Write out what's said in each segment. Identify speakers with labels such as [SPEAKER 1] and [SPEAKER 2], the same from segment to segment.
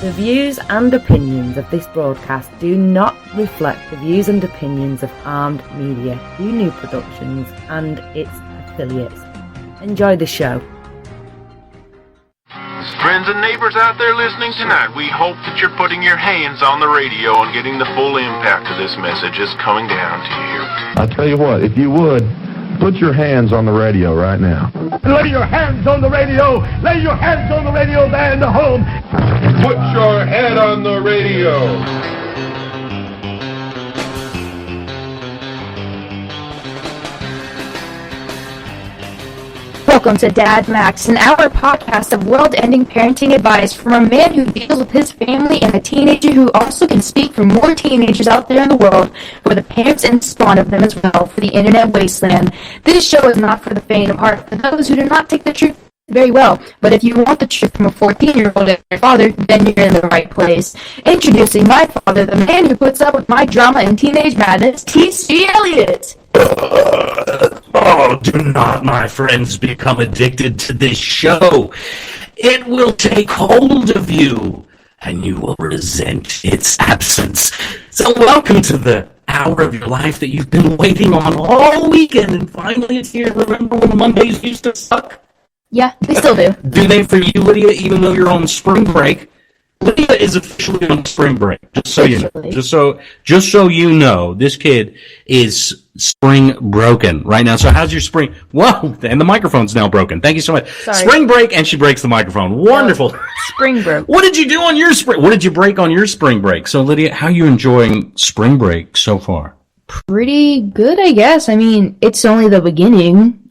[SPEAKER 1] The views and opinions of this broadcast do not reflect the views and opinions of Armed Media, New Productions, and its affiliates. Enjoy the show.
[SPEAKER 2] Friends and neighbors out there listening tonight, we hope that you're putting your hands on the radio and getting the full impact of this message is coming down to you.
[SPEAKER 3] I tell you what, if you would, put your hands on the radio right now.
[SPEAKER 4] Lay your hands on the radio. Lay your hands on the radio there in the home.
[SPEAKER 2] Put your head on the radio.
[SPEAKER 5] Welcome to Dad Max, an hour podcast of world-ending parenting advice from a man who deals with his family and a teenager who also can speak for more teenagers out there in the world, for the parents and spawn of them as well, for the internet wasteland. This show is not for the faint of heart, for those who do not take the truth very well, but if you want the truth from a 14-year-old father, then you're in the right place. Introducing my father, the man who puts up with my drama and teenage madness, TC Elliott.
[SPEAKER 6] Oh, do not, my friends, become addicted to this show. It will take hold of you, and you will resent its absence. So welcome to the hour of your life that you've been waiting on all weekend, and finally it's here. Remember when Mondays used to suck?
[SPEAKER 5] Yeah, they still do.
[SPEAKER 6] Do they for you, Lydia, even though you're on spring break? Lydia is officially on spring break, just so you know. Just so you know, this kid is spring broken right now. So how's your spring? Whoa, and the microphone's now broken. Thank you so much.
[SPEAKER 5] Sorry.
[SPEAKER 6] Spring break, and she breaks the microphone. Wonderful.
[SPEAKER 5] No, spring break.
[SPEAKER 6] What did you do on your spring? What did you break on your spring break? So, Lydia, how are you enjoying spring break so far?
[SPEAKER 5] Pretty good, I guess. I mean, it's only the beginning.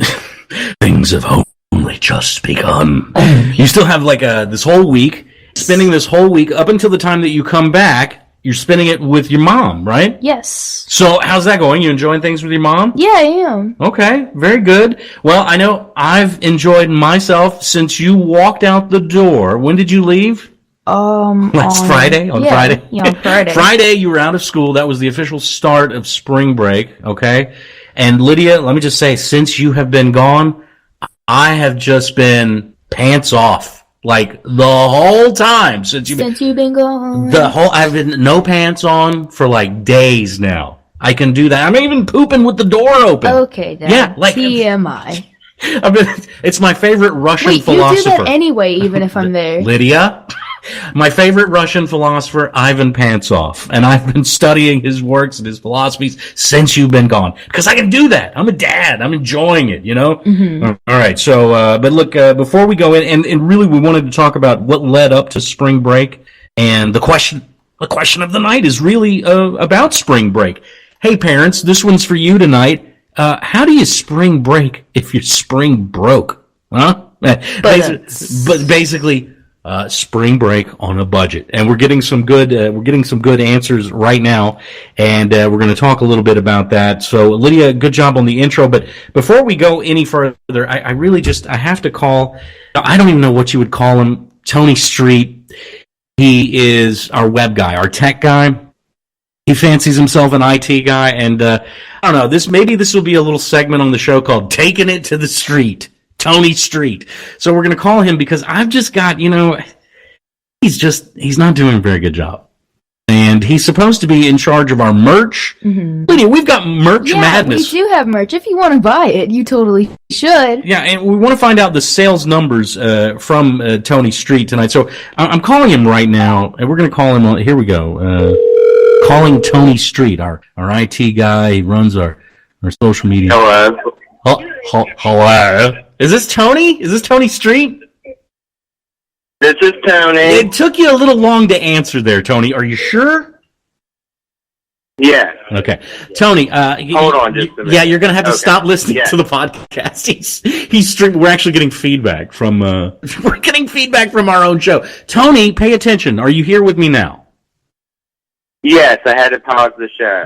[SPEAKER 6] Things have only just begun. You still have like this whole week. Spending this whole week up until the time that you come back, you're spending it with your mom, right?
[SPEAKER 5] Yes.
[SPEAKER 6] So how's that going? You enjoying things with your mom?
[SPEAKER 5] Yeah, I am.
[SPEAKER 6] Okay, very good. Well, I know I've enjoyed myself since you walked out the door. When did you leave? Friday? On Friday?
[SPEAKER 5] Yeah, on Friday.
[SPEAKER 6] Friday, you were out of school. That was the official start of spring break, okay? And Lydia, let me just say, since you have been gone, I have just been pants off. Like, the whole time since you've been
[SPEAKER 5] gone.
[SPEAKER 6] I've been no pants on for like days now. I can do that. I'm even pooping with the door open.
[SPEAKER 5] Okay, Dad.
[SPEAKER 6] Yeah, like
[SPEAKER 5] TMI.
[SPEAKER 6] It's my favorite Russian philosopher.
[SPEAKER 5] You do that anyway, even if I'm there.
[SPEAKER 6] Lydia, my favorite Russian philosopher, Ivan Pantsoff, and I've been studying his works and his philosophies since you've been gone. Because I can do that. I'm a dad. I'm enjoying it, you know? Mm-hmm. All right, so, but look, before we go in, and really we wanted to talk about what led up to spring break, and the question of the night is really about spring break. Hey parents, this one's for you tonight. How do you spring break if you're spring broke? Huh? Basically, spring break on a budget, and we're getting some good answers right now, and we're going to talk a little bit about that. So, Lydia, good job on the intro. But before we go any further, I really I have to call. I don't even know what you would call him. Tony Street. He is our web guy, our tech guy. He fancies himself an IT guy, and I don't know. Maybe this will be a little segment on the show called "Taking It to the Street." Tony Street. So we're going to call him because I've just got, he's not doing a very good job. And he's supposed to be in charge of our merch. Mm-hmm. Lydia, we've got merch madness.
[SPEAKER 5] We do have merch. If you want to buy it, you totally should.
[SPEAKER 6] Yeah, and we want to find out the sales numbers from Tony Street tonight. So I'm calling him right now, and we're going to call him. Here we go. Calling Tony Street, our IT guy. He runs our social media.
[SPEAKER 7] Hello.
[SPEAKER 6] Hello. Is this Tony? Is this Tony Street?
[SPEAKER 7] This is Tony.
[SPEAKER 6] It took you a little long to answer there, Tony. Are you sure?
[SPEAKER 7] Yeah.
[SPEAKER 6] Okay. Tony,
[SPEAKER 7] hold on just a minute.
[SPEAKER 6] Yeah, you're going to have to stop listening to the podcast. He's we're actually getting feedback from we're getting feedback from our own show. Tony, pay attention. Are you here with me now?
[SPEAKER 7] Yes, I had to pause the show.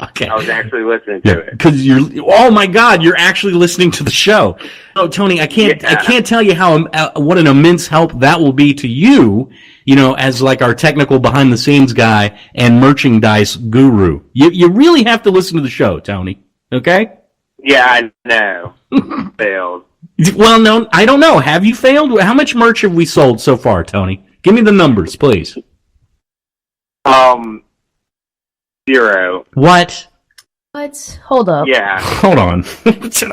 [SPEAKER 6] Okay.
[SPEAKER 7] I was actually listening to it.
[SPEAKER 6] Because oh my God, you're actually listening to the show. Oh, Tony, I can't tell you what an immense help that will be to you, as like our technical behind the scenes guy and merchandise guru. You really have to listen to the show, Tony. Okay?
[SPEAKER 7] Yeah, I know. Failed.
[SPEAKER 6] Well, no, I don't know. Have you failed? How much merch have we sold so far, Tony? Give me the numbers, please.
[SPEAKER 7] 0.
[SPEAKER 6] What?
[SPEAKER 5] What? Hold up.
[SPEAKER 7] Yeah.
[SPEAKER 6] Hold on.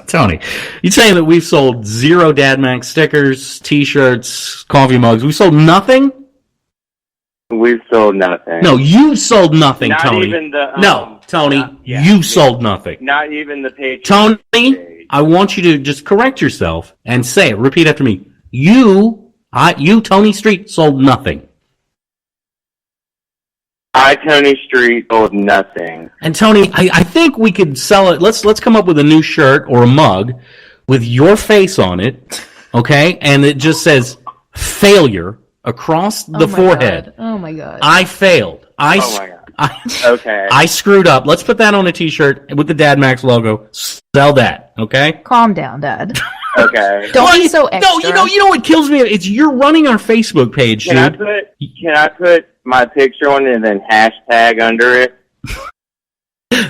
[SPEAKER 6] Tony, you saying that we've sold 0 Dad Max stickers, T-shirts, coffee mugs? We sold nothing?
[SPEAKER 7] We've sold nothing.
[SPEAKER 6] No, you sold nothing,
[SPEAKER 7] Not
[SPEAKER 6] Tony.
[SPEAKER 7] even the,
[SPEAKER 6] no, Tony,
[SPEAKER 7] yeah,
[SPEAKER 6] you sold nothing.
[SPEAKER 7] Not even the page.
[SPEAKER 6] Tony, I want you to just correct yourself and say it. Repeat after me. You, Tony Street, sold nothing.
[SPEAKER 7] Tony Street, sold nothing.
[SPEAKER 6] And Tony, I think we could sell it. Let's come up with a new shirt or a mug with your face on it, okay? And it just says failure across the forehead.
[SPEAKER 5] God. Oh my God.
[SPEAKER 6] I failed.
[SPEAKER 7] Oh my God. Okay.
[SPEAKER 6] I screwed up. Let's put that on a T-shirt with the Dad Max logo. Sell that, okay?
[SPEAKER 5] Calm down, Dad.
[SPEAKER 7] Okay.
[SPEAKER 5] Don't be so extra.
[SPEAKER 6] No, you know what kills me? It's you're running our Facebook page, dude.
[SPEAKER 7] Can I put my picture on it and then hashtag under it?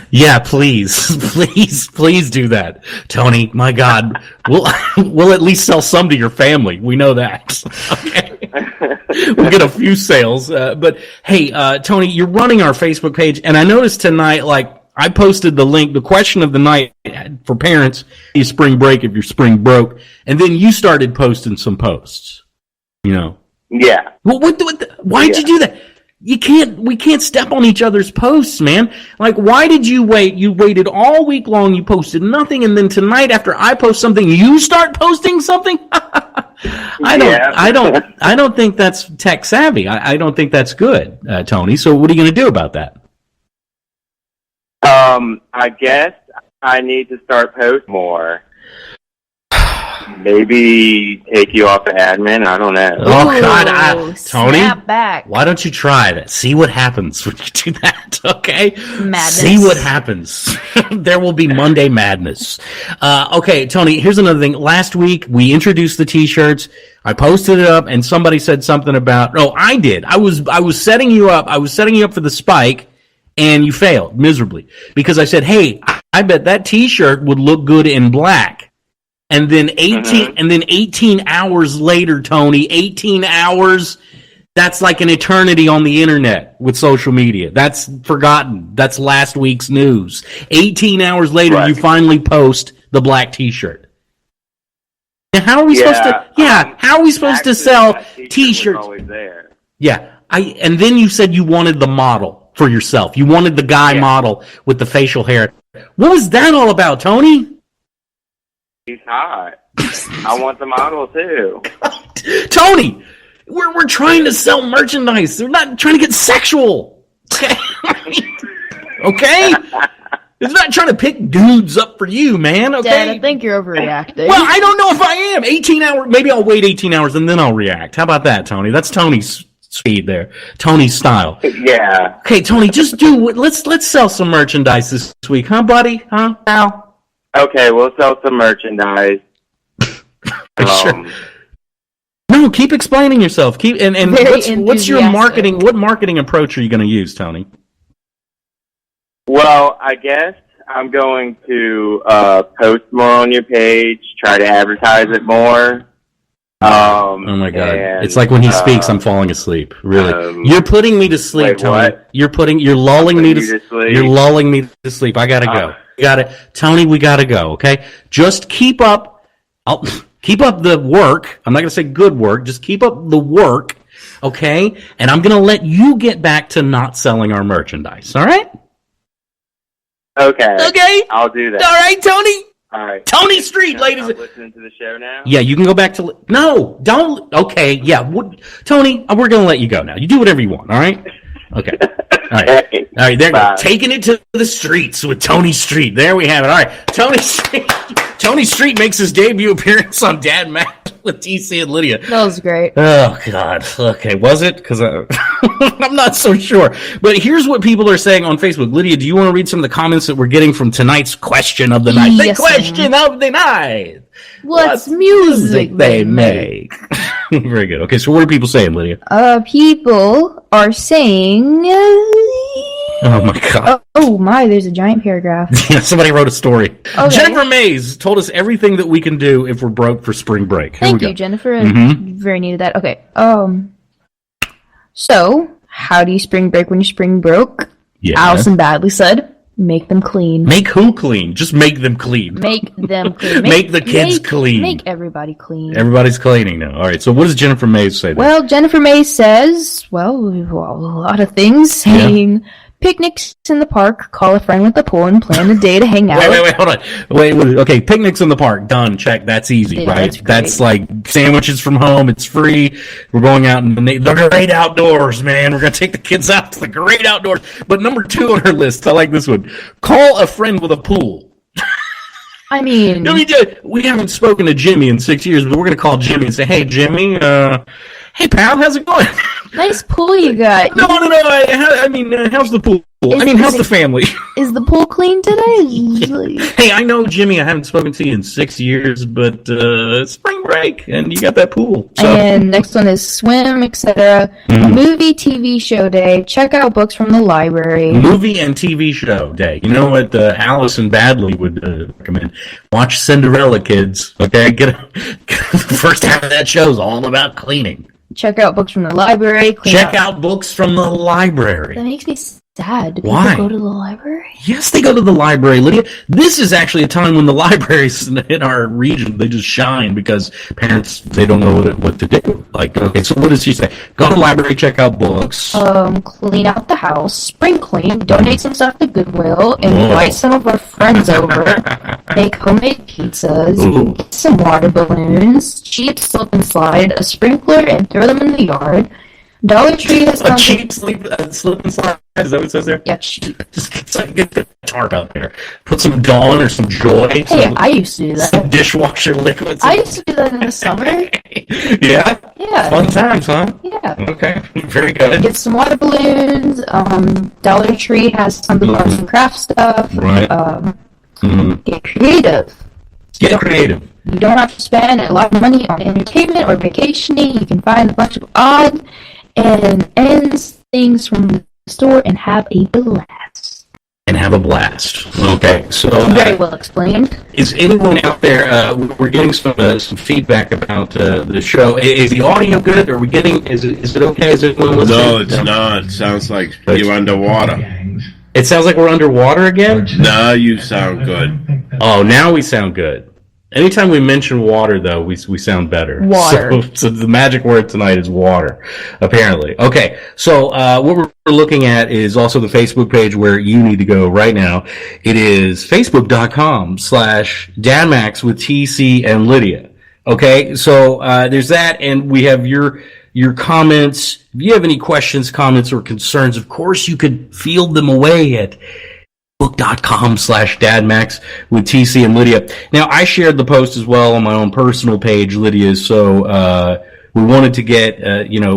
[SPEAKER 6] Yeah, please, please do that, Tony. My God, we'll at least sell some to your family. We know that. Okay, we'll get a few sales. But hey, Tony, you're running our Facebook page, and I noticed tonight, like I posted the link, the question of the night for parents: is spring break if your spring broke? And then you started posting some posts. You know.
[SPEAKER 7] Yeah.
[SPEAKER 6] Well, why'd you do that? We can't step on each other's posts, man. Like, why did you wait? You waited all week long, you posted nothing, and then tonight after I post something, you start posting something? I don't think that's tech savvy. I don't think that's good, Tony. So what are you going to do about that?
[SPEAKER 7] I guess I need to start posting more. Maybe take you off of admin. I don't know.
[SPEAKER 6] Oh, God. Tony,
[SPEAKER 5] snap back.
[SPEAKER 6] Why don't you try that? See what happens when you do that, okay?
[SPEAKER 5] Madness.
[SPEAKER 6] See what happens. There will be Monday madness. Okay, Tony, here's another thing. Last week, we introduced the T-shirts. I posted it up, and somebody said something about... Oh, I did. I was setting you up. I was setting you up for the spike, and you failed miserably. Because I said, hey, I bet that T-shirt would look good in black. And then 18 hours later, Tony, 18 hours, that's like an eternity on the internet with social media. That's forgotten. That's last week's news. 18 hours later, right. You finally post the black T-shirt. Now, how are we supposed to, how are we supposed to sell T-shirts?
[SPEAKER 7] Always there.
[SPEAKER 6] Yeah. And then you said you wanted the model for yourself. You wanted the guy model with the facial hair. What was that all about, Tony?
[SPEAKER 7] He's hot. I want the model too.
[SPEAKER 6] Tony, we're trying to sell merchandise. They're not trying to get sexual. Okay? Okay? It's not trying to pick dudes up for you, man. Okay?
[SPEAKER 5] Dad, I think you're overreacting.
[SPEAKER 6] Well, I don't know if I am. 18 hours. Maybe I'll wait 18 hours and then I'll react. How about that, Tony? That's Tony's speed there. Tony's style.
[SPEAKER 7] Yeah.
[SPEAKER 6] Okay, Tony, just let's sell some merchandise this week, huh, buddy? Huh? Now?
[SPEAKER 7] Okay, we'll sell some merchandise.
[SPEAKER 6] Sure. No, keep explaining yourself. What's your marketing? What marketing approach are you going to use, Tony?
[SPEAKER 7] Well, I guess I'm going to post more on your page, try to advertise it more.
[SPEAKER 6] Oh my God! It's like when he speaks, I'm falling asleep. Really, you're putting me to sleep,
[SPEAKER 7] wait,
[SPEAKER 6] Tony.
[SPEAKER 7] What?
[SPEAKER 6] You're lulling me to sleep. You're lulling me to sleep. I gotta go. Tony, we gotta go, okay? Just keep up the work. I'm not gonna say good work, just keep up the work, okay? And I'm gonna let you get back to not selling our merchandise, all right?
[SPEAKER 7] Okay. I'll do that.
[SPEAKER 6] All right, Tony?
[SPEAKER 7] All right.
[SPEAKER 6] Tony Street, ladies.
[SPEAKER 7] Listening to the show now?
[SPEAKER 6] Yeah, you can go back to... No, don't... Okay, yeah. Tony, we're gonna let you go now. You do whatever you want, all right? Okay. All right, there you go. Taking it to the streets with Tony Street. There we have it. All right, Tony Street. Tony Street makes his debut appearance on Dad Max with TC and Lydia.
[SPEAKER 5] That was great.
[SPEAKER 6] Oh, God. Okay, was it? Because I'm not so sure. But here's what people are saying on Facebook. Lydia, do you want to read some of the comments that we're getting from tonight's question of the night?
[SPEAKER 5] Yes,
[SPEAKER 6] the question of the night.
[SPEAKER 5] What's music they make?
[SPEAKER 6] Very good. Okay, so what are people saying, Lydia?
[SPEAKER 5] People are saying...
[SPEAKER 6] Oh, my God.
[SPEAKER 5] Oh, my, there's a giant paragraph.
[SPEAKER 6] Yeah, somebody wrote a story.
[SPEAKER 5] Okay.
[SPEAKER 6] Jennifer Mays told us everything that we can do if we're broke for spring break.
[SPEAKER 5] Thank you, Jennifer. Very needed that. Okay. So, how do you spring break when your spring broke?
[SPEAKER 6] Yeah.
[SPEAKER 5] Allison Badley said, make them clean.
[SPEAKER 6] Make who clean? Just make them clean.
[SPEAKER 5] Make them clean.
[SPEAKER 6] Make the kids clean.
[SPEAKER 5] Make everybody clean.
[SPEAKER 6] Everybody's cleaning now. All right, so what does Jennifer Mays say there?
[SPEAKER 5] Well, Jennifer Mays says, well, a lot of things, saying picnics in the park, call a friend with a pool, and plan a day to hang out.
[SPEAKER 6] Wait, hold on. Wait, okay, picnics in the park, done, check, that's easy,
[SPEAKER 5] Yeah,
[SPEAKER 6] right?
[SPEAKER 5] that's
[SPEAKER 6] like sandwiches from home, it's free, we're going out in the great outdoors, man, we're going to take the kids out to the great outdoors. But number 2 on her list, I like this one, call a friend with a pool.
[SPEAKER 5] I mean,
[SPEAKER 6] we haven't spoken to Jimmy in 6 years, but we're going to call Jimmy and say, hey, Jimmy, hey, pal, how's it going?
[SPEAKER 5] nice pool you got.
[SPEAKER 6] No, I mean, how's the pool? How's the family?
[SPEAKER 5] Is the pool clean today?
[SPEAKER 6] Hey, I know, Jimmy, I haven't spoken to you in 6 years, but spring break, and you got that pool. So.
[SPEAKER 5] And next one is swim, etc. Movie, TV show day. Check out books from the library.
[SPEAKER 6] Movie and TV show day. You know what Allison Badley would recommend? Watch Cinderella, kids. Okay, get the first half of that show is all about cleaning.
[SPEAKER 5] Check out books from the library.
[SPEAKER 6] Check out books from the library.
[SPEAKER 5] That makes me sad. Do
[SPEAKER 6] Why?
[SPEAKER 5] people go to the library?
[SPEAKER 6] Yes, they go to the library, Lydia. This is actually a time when the libraries in our region, they just shine because parents, they don't know what to do. Like, okay, so what does she say? Go to the library, check out books.
[SPEAKER 5] Clean out the house, spring clean, donate some stuff to Goodwill, invite some of our friends over, make homemade pizzas, get some water balloons, cheap slip and slide, a sprinkler, and throw them in the yard. Dollar Tree has
[SPEAKER 6] a cheap slip and slide. Is that what it says there?
[SPEAKER 5] Yeah, cheap.
[SPEAKER 6] Just get the tarp out there. Put some Dawn or some Joy.
[SPEAKER 5] Hey, I used to do that.
[SPEAKER 6] Some dishwasher liquids.
[SPEAKER 5] I used to do that in the summer.
[SPEAKER 6] Yeah?
[SPEAKER 5] Yeah.
[SPEAKER 6] Fun times, huh?
[SPEAKER 5] Yeah.
[SPEAKER 6] Okay, very good.
[SPEAKER 5] Get some water balloons. Dollar Tree has some arts and craft stuff.
[SPEAKER 6] Right.
[SPEAKER 5] Get creative.
[SPEAKER 6] Get creative.
[SPEAKER 5] You don't have to spend a lot of money on entertainment or vacationing. You can find a bunch of odd and ends things from the store and have a blast.
[SPEAKER 6] Okay, so
[SPEAKER 5] very well explained.
[SPEAKER 6] Is anyone out there? We're getting some feedback about the show. Is the audio good? Are we getting? Is it okay? Is it?
[SPEAKER 8] No, it's not. It sounds like you're underwater.
[SPEAKER 6] It sounds like we're underwater again.
[SPEAKER 8] No, you sound good.
[SPEAKER 6] Oh, now we sound good. Anytime we mention water, though, we sound better.
[SPEAKER 5] Water.
[SPEAKER 6] So the magic word tonight is water, apparently. Okay, so what we're looking at is also the Facebook page where you need to go right now. It is facebook.com/DadMax with TC and Lydia. Okay, so there's that, and we have your comments. If you have any questions, comments, or concerns, of course, you could field them away at facebook.com/dadmax with TC and Lydia. Now, I shared the post as well on my own personal page, Lydia's, so we wanted to get,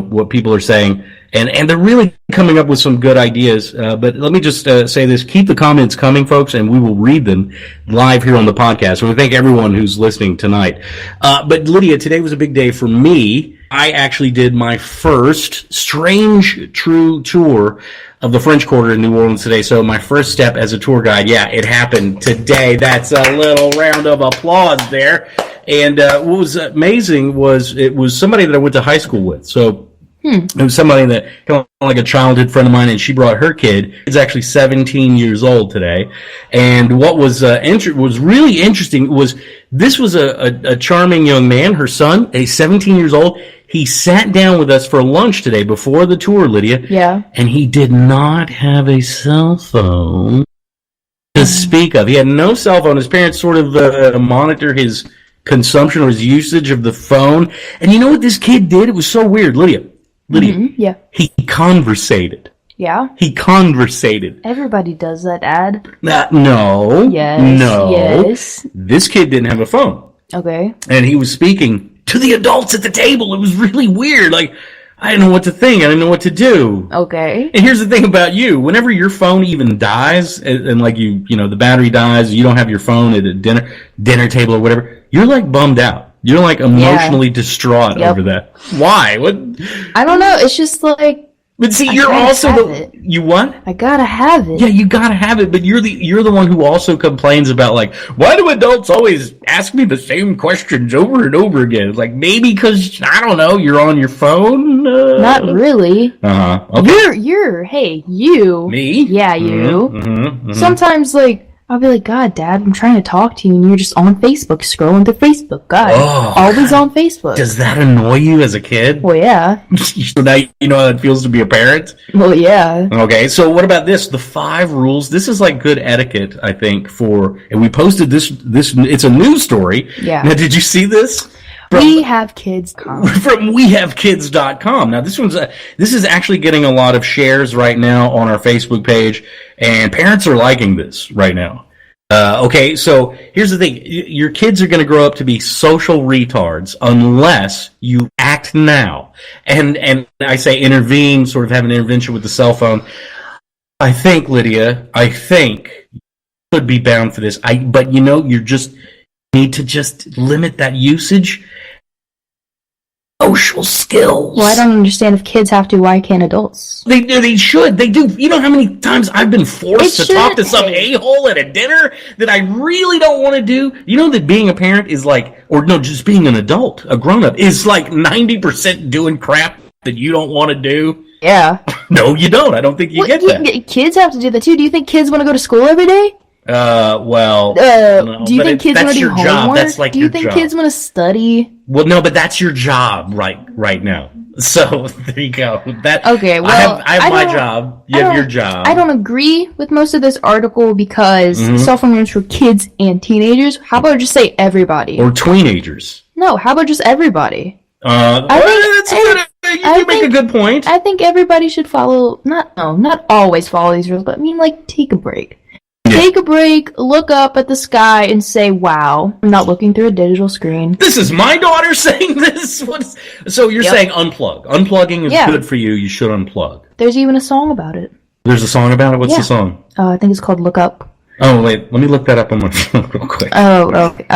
[SPEAKER 6] what people are saying, and they're really coming up with some good ideas, but let me just say this, keep the comments coming, folks, and we will read them live here on the podcast. So we thank everyone who's listening tonight. But Lydia, today was a big day for me. I actually did my first Strange True tour of the French Quarter in New Orleans today. So my first step as a tour guide, yeah, it happened today. That's a little round of applause there. And what was amazing was it was somebody that I went to high school with. So it was somebody that kind of like a childhood friend of mine, and she brought her kid. He's actually 17 years old today. And what was was really interesting was this was a charming young man, her son, he's 17 years old. He sat down with us for lunch today before the tour, Lydia.
[SPEAKER 5] Yeah.
[SPEAKER 6] And he did not have a cell phone to speak of. He had no cell phone. His parents sort of monitor his consumption or his usage of the phone. And you know what this kid did? It was so weird, Lydia.
[SPEAKER 5] Yeah.
[SPEAKER 6] He conversated.
[SPEAKER 5] Yeah.
[SPEAKER 6] He conversated.
[SPEAKER 5] Everybody does that, Ad.
[SPEAKER 6] No.
[SPEAKER 5] Yes.
[SPEAKER 6] No.
[SPEAKER 5] Yes.
[SPEAKER 6] This kid didn't have a phone.
[SPEAKER 5] Okay.
[SPEAKER 6] And he was speaking to the adults at the table. It was really weird. Like, I didn't know what to think. I didn't know what to do.
[SPEAKER 5] Okay.
[SPEAKER 6] And here's the thing about you. Whenever your phone even dies, and like the battery dies, you don't have your phone at a dinner table or whatever, you're like bummed out. You're like emotionally distraught over that. Why? What?
[SPEAKER 5] I don't know. It's just like
[SPEAKER 6] But see,
[SPEAKER 5] I
[SPEAKER 6] you're
[SPEAKER 5] gotta
[SPEAKER 6] also
[SPEAKER 5] have
[SPEAKER 6] the
[SPEAKER 5] it.
[SPEAKER 6] you what?
[SPEAKER 5] I gotta have it.
[SPEAKER 6] Yeah, you gotta have it, but you're the one who also complains about, like, why do adults always ask me the same questions over and over again? It's like, maybe because, I don't know, you're on your phone?
[SPEAKER 5] Not really.
[SPEAKER 6] Uh-huh. Okay.
[SPEAKER 5] Hey, you.
[SPEAKER 6] Me?
[SPEAKER 5] Yeah, you.
[SPEAKER 6] Mm-hmm.
[SPEAKER 5] Sometimes, like, I'll be like, God, Dad, I'm trying to talk to you, and you're just on Facebook, scrolling through Facebook. God, always on Facebook.
[SPEAKER 6] Does that annoy you as a kid?
[SPEAKER 5] Well, yeah.
[SPEAKER 6] So now you know how it feels to be a parent?
[SPEAKER 5] Well, yeah.
[SPEAKER 6] Okay, so what about this? The 5 rules. This is like good etiquette, I think, and we posted this, it's a news story.
[SPEAKER 5] Yeah.
[SPEAKER 6] Now, did you see this?
[SPEAKER 5] We have kids.
[SPEAKER 6] From wehavekids.com. Now, this is actually getting a lot of shares right now on our Facebook page, and parents are liking this right now. Okay, so here's the thing. Your kids are going to grow up to be social retards unless you act now. And I say intervene, sort of have an intervention with the cell phone. I think, Lydia, you could be bound for this. But you need to just limit that usage. Social skills.
[SPEAKER 5] Well, I don't understand if kids have to. Why can't adults?
[SPEAKER 6] They should. They do. You know how many times I've been forced to talk to some a-hole at a dinner that I really don't want to do? You know that being a parent is like, or no, just being an adult, a grown-up, is like 90% doing crap that you don't want to do.
[SPEAKER 5] Yeah.
[SPEAKER 6] No, you don't. I don't think you get that.
[SPEAKER 5] Kids have to do that too. Do you think kids want to go to school every day?
[SPEAKER 6] No,
[SPEAKER 5] do you think kids want to do homework?
[SPEAKER 6] Job. That's like
[SPEAKER 5] do you think kids want to study?
[SPEAKER 6] Well, no, but that's your job right now. So there you go.
[SPEAKER 5] Okay, well,
[SPEAKER 6] I have my job. You have your job.
[SPEAKER 5] I don't agree with most of this article because cell phone rooms for kids and teenagers. How about just say everybody?
[SPEAKER 6] Or teenagers?
[SPEAKER 5] No, how about just everybody?
[SPEAKER 6] You make a good point.
[SPEAKER 5] I think everybody should follow. Not always follow these rules, but I mean, like, take a break. Take a break, look up at the sky, and say, wow, I'm not looking through a digital screen.
[SPEAKER 6] This is my daughter saying this? So you're saying unplug. Unplugging is good for you. You should unplug.
[SPEAKER 5] There's even a song about it.
[SPEAKER 6] There's a song about it? What's the song?
[SPEAKER 5] I think it's called Look Up.
[SPEAKER 6] Oh, wait. Let me look that up on my phone real quick.
[SPEAKER 5] Oh, okay.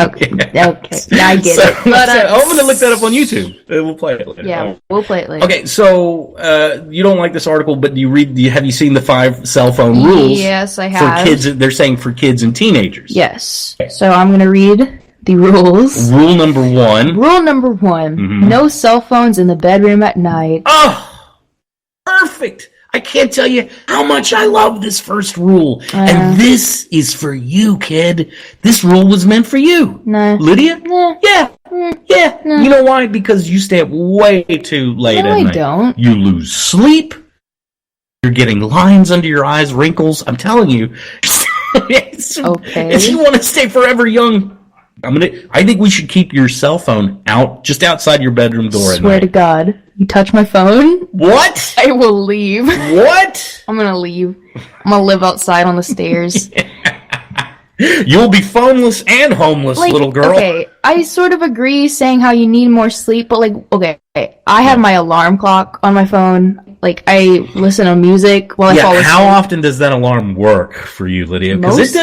[SPEAKER 5] Yeah, I get it. But,
[SPEAKER 6] I'm going to look that up on YouTube. We'll play it later.
[SPEAKER 5] Yeah, we'll play it later.
[SPEAKER 6] Okay, so you don't like this article, but have you seen the 5 cell phone rules?
[SPEAKER 5] Yes, I have.
[SPEAKER 6] For kids, they're saying for kids and teenagers.
[SPEAKER 5] Yes. Okay. So I'm going to read the rules.
[SPEAKER 6] Rule number 1.
[SPEAKER 5] Rule number 1. No cell phones in the bedroom at night.
[SPEAKER 6] Oh, perfect. I can't tell you how much I love this first rule. And this is for you, kid. This rule was meant for you.
[SPEAKER 5] No.
[SPEAKER 6] Lydia?
[SPEAKER 5] No.
[SPEAKER 6] Yeah. Yeah. No. You know why? Because you stay up way too late at night.
[SPEAKER 5] No, I don't.
[SPEAKER 6] You lose sleep. You're getting lines under your eyes, wrinkles. I'm telling you.
[SPEAKER 5] Okay.
[SPEAKER 6] If you want to stay forever young, I think we should keep your cell phone just outside your bedroom door at night.
[SPEAKER 5] Swear to God. You touch my phone?
[SPEAKER 6] What?
[SPEAKER 5] I will leave.
[SPEAKER 6] What?
[SPEAKER 5] I'm gonna leave. I'm gonna live outside on the stairs.
[SPEAKER 6] You'll be phoneless and homeless, little girl.
[SPEAKER 5] Okay, I sort of agree saying how you need more sleep, but I have my alarm clock on my phone. Like, I listen to music while I fall asleep.
[SPEAKER 6] How often does that alarm work for you, Lydia?
[SPEAKER 5] Most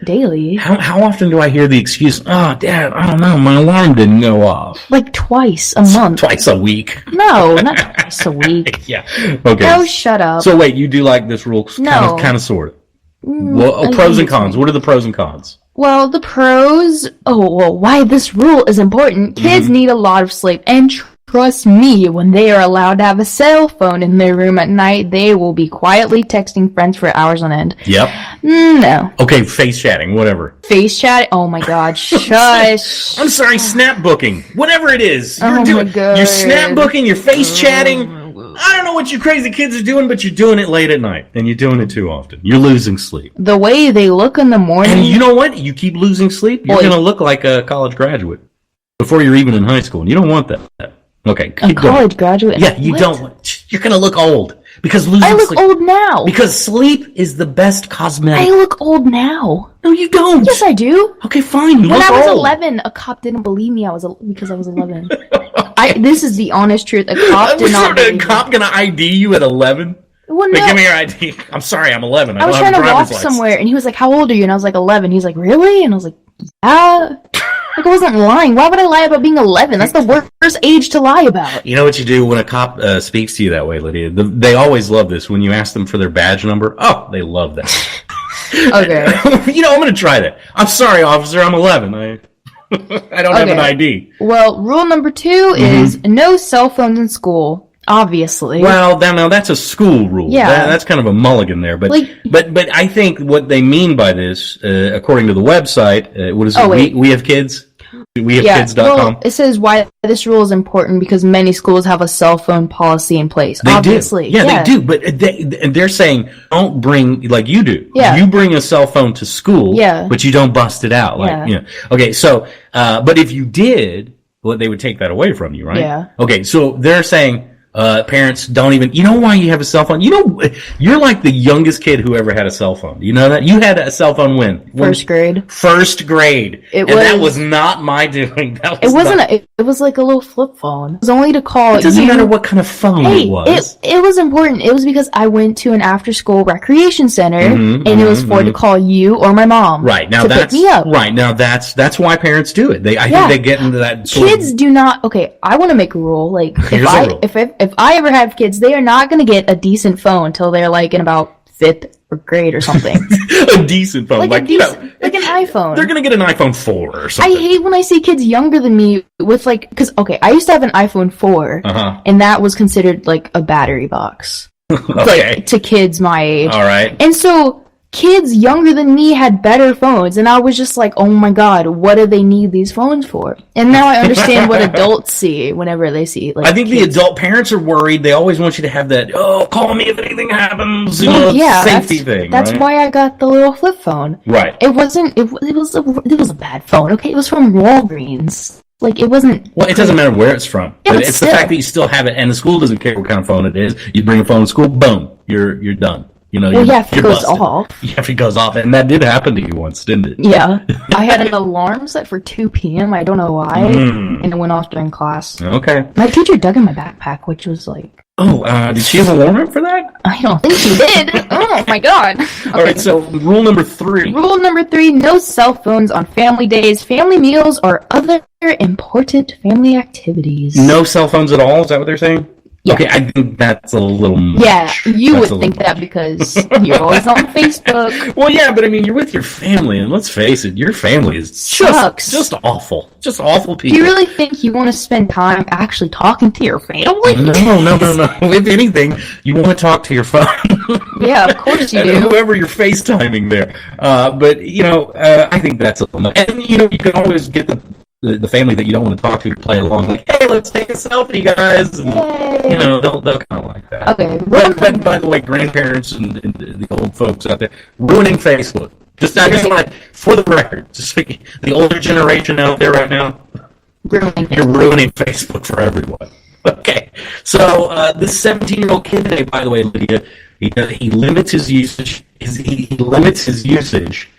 [SPEAKER 5] daily.
[SPEAKER 6] How often do I hear the excuse, oh, Dad, I don't know, my alarm didn't go off?
[SPEAKER 5] Like twice a month.
[SPEAKER 6] Twice a week.
[SPEAKER 5] No, not twice a week.
[SPEAKER 6] Yeah. Okay.
[SPEAKER 5] Oh, shut up.
[SPEAKER 6] So wait, you do like this rule?
[SPEAKER 5] No.
[SPEAKER 6] Kind of, sort of. Well, pros and cons. What are the pros and cons?
[SPEAKER 5] Well, the pros... why this rule is important. Kids need a lot of sleep, and trust me, when they are allowed to have a cell phone in their room at night, they will be quietly texting friends for hours on end.
[SPEAKER 6] Yep.
[SPEAKER 5] No.
[SPEAKER 6] Okay, face chatting, whatever.
[SPEAKER 5] Face chat? Oh my God, shush.
[SPEAKER 6] I'm sorry, snap booking. Whatever it is.
[SPEAKER 5] My God.
[SPEAKER 6] You're snap booking, you're face chatting. I don't know what you crazy kids are doing, but you're doing it late at night, and you're doing it too often. You're losing sleep.
[SPEAKER 5] The way they look in the morning...
[SPEAKER 6] And you know what? You keep losing sleep, you're going to look like a college graduate before you're even in high school, and you don't want that. Okay,
[SPEAKER 5] a college graduate?
[SPEAKER 6] Yeah, you don't. You're going to look old. Because
[SPEAKER 5] I look old now.
[SPEAKER 6] Because sleep is the best cosmetic.
[SPEAKER 5] I look old now.
[SPEAKER 6] No, you don't.
[SPEAKER 5] Yes, I do.
[SPEAKER 6] Okay, fine.
[SPEAKER 5] When I was 11, a cop didn't believe me because I was 11. This is the honest truth. A cop did not believe me.
[SPEAKER 6] A cop gonna ID you at 11?
[SPEAKER 5] Well, no.
[SPEAKER 6] Like, give me your ID. I'm sorry, I'm 11.
[SPEAKER 5] I was trying to walk somewhere, and he was like, how old are you? And I was like, 11. He's like, really? And I was like, yeah. Like, I wasn't lying. Why would I lie about being 11? That's the worst age to lie about.
[SPEAKER 6] You know what you do when a cop speaks to you that way, Lydia? They always love this. When you ask them for their badge number, oh, they love that.
[SPEAKER 5] Okay.
[SPEAKER 6] I'm going to try that. I'm sorry, officer. I'm 11. I don't have an ID.
[SPEAKER 5] Well, rule number 2 is no cell phones in school. Obviously.
[SPEAKER 6] Well, now that's a school rule.
[SPEAKER 5] Yeah.
[SPEAKER 6] That's kind of a mulligan there. But but I think what they mean by this, according to the website, what is it? We have kids. WeHaveKids.com.
[SPEAKER 5] Well, it says why this rule is important because many schools have a cell phone policy in place. Obviously.
[SPEAKER 6] Yeah, they do. But they're saying don't bring, like you do.
[SPEAKER 5] Yeah.
[SPEAKER 6] You bring a cell phone to school, but you don't bust it out. Okay, so, but if you did, well, they would take that away from you, right? Yeah. Okay, so they're saying, parents don't even, you know why you have a cell phone? You know, you're like the youngest kid who ever had a cell phone. You know that? You had a cell phone when?
[SPEAKER 5] First grade.
[SPEAKER 6] First grade. That was not my doing.
[SPEAKER 5] It was like a little flip phone. It was only to call.
[SPEAKER 6] It doesn't matter what kind of phone it was.
[SPEAKER 5] It was important. It was because I went to an after-school recreation center, and it was to call you or my mom.
[SPEAKER 6] Right. Now
[SPEAKER 5] pick me up.
[SPEAKER 6] Right. Now that's why parents do it. I think they get into that.
[SPEAKER 5] Kids do not. Okay, I want to make a rule. Like if I ever have kids, they are not going to get a decent phone until they're like in about 5th grade or something.
[SPEAKER 6] A decent phone,
[SPEAKER 5] like an iPhone.
[SPEAKER 6] They're gonna get an iPhone 4 or something.
[SPEAKER 5] I hate when I see kids younger than me with because I used to have an iPhone 4, and that was considered like a battery box, like to kids my age.
[SPEAKER 6] All right,
[SPEAKER 5] and so kids younger than me had better phones, and I was just like, oh my god, what do they need these phones for? And now I understand what adults see whenever they see like
[SPEAKER 6] I think kids. The adult parents are worried. They always want you to have that, call me if anything happens, safety thing.
[SPEAKER 5] That's why I got the little flip phone.
[SPEAKER 6] Right.
[SPEAKER 5] It wasn't it was a bad phone, okay? It was from Walgreens. Like, it wasn't...
[SPEAKER 6] Well, it doesn't matter where it's from.
[SPEAKER 5] Yeah,
[SPEAKER 6] but it's the fact that you still have it, and the school doesn't care what kind of phone it is. You bring a phone to school, boom, you're done. You know,
[SPEAKER 5] if it goes off.
[SPEAKER 6] Yeah, if it goes off. And that did happen to you once, didn't it?
[SPEAKER 5] Yeah. I had an alarm set for 2 p.m. I don't know why. And it went off during class.
[SPEAKER 6] Okay.
[SPEAKER 5] My teacher dug in my backpack, which was like...
[SPEAKER 6] Oh, did she have a warm-up for that?
[SPEAKER 5] I don't think she did. Oh, my God. Okay.
[SPEAKER 6] All right, so rule number 3.
[SPEAKER 5] Rule number 3, no cell phones on family days, family meals, or other important family activities.
[SPEAKER 6] No cell phones at all? Is that what they're saying? Yeah. Okay, I think that's a little much.
[SPEAKER 5] Yeah, you would think that because you're always on Facebook.
[SPEAKER 6] Well, yeah, but I mean, you're with your family, and let's face it, your family is just awful. Just awful people.
[SPEAKER 5] Do you really think you want to spend time actually talking to your family?
[SPEAKER 6] No. If anything, you want to talk to your phone.
[SPEAKER 5] Yeah, of course you do.
[SPEAKER 6] Whoever you're FaceTiming there. But, I think that's a little much. And, you can always get the family that you don't want to talk to play along, like, hey, let's take a selfie, guys. And, they'll kind of like that.
[SPEAKER 5] Okay.
[SPEAKER 6] But by the way, grandparents and the old folks out there ruining Facebook. I just want to, for the record, just speaking, the older generation out there right now, you're ruining Facebook for everyone. Okay. So this 17-year-old kid today, by the way, Lydia, he limits his usage. He limits his usage.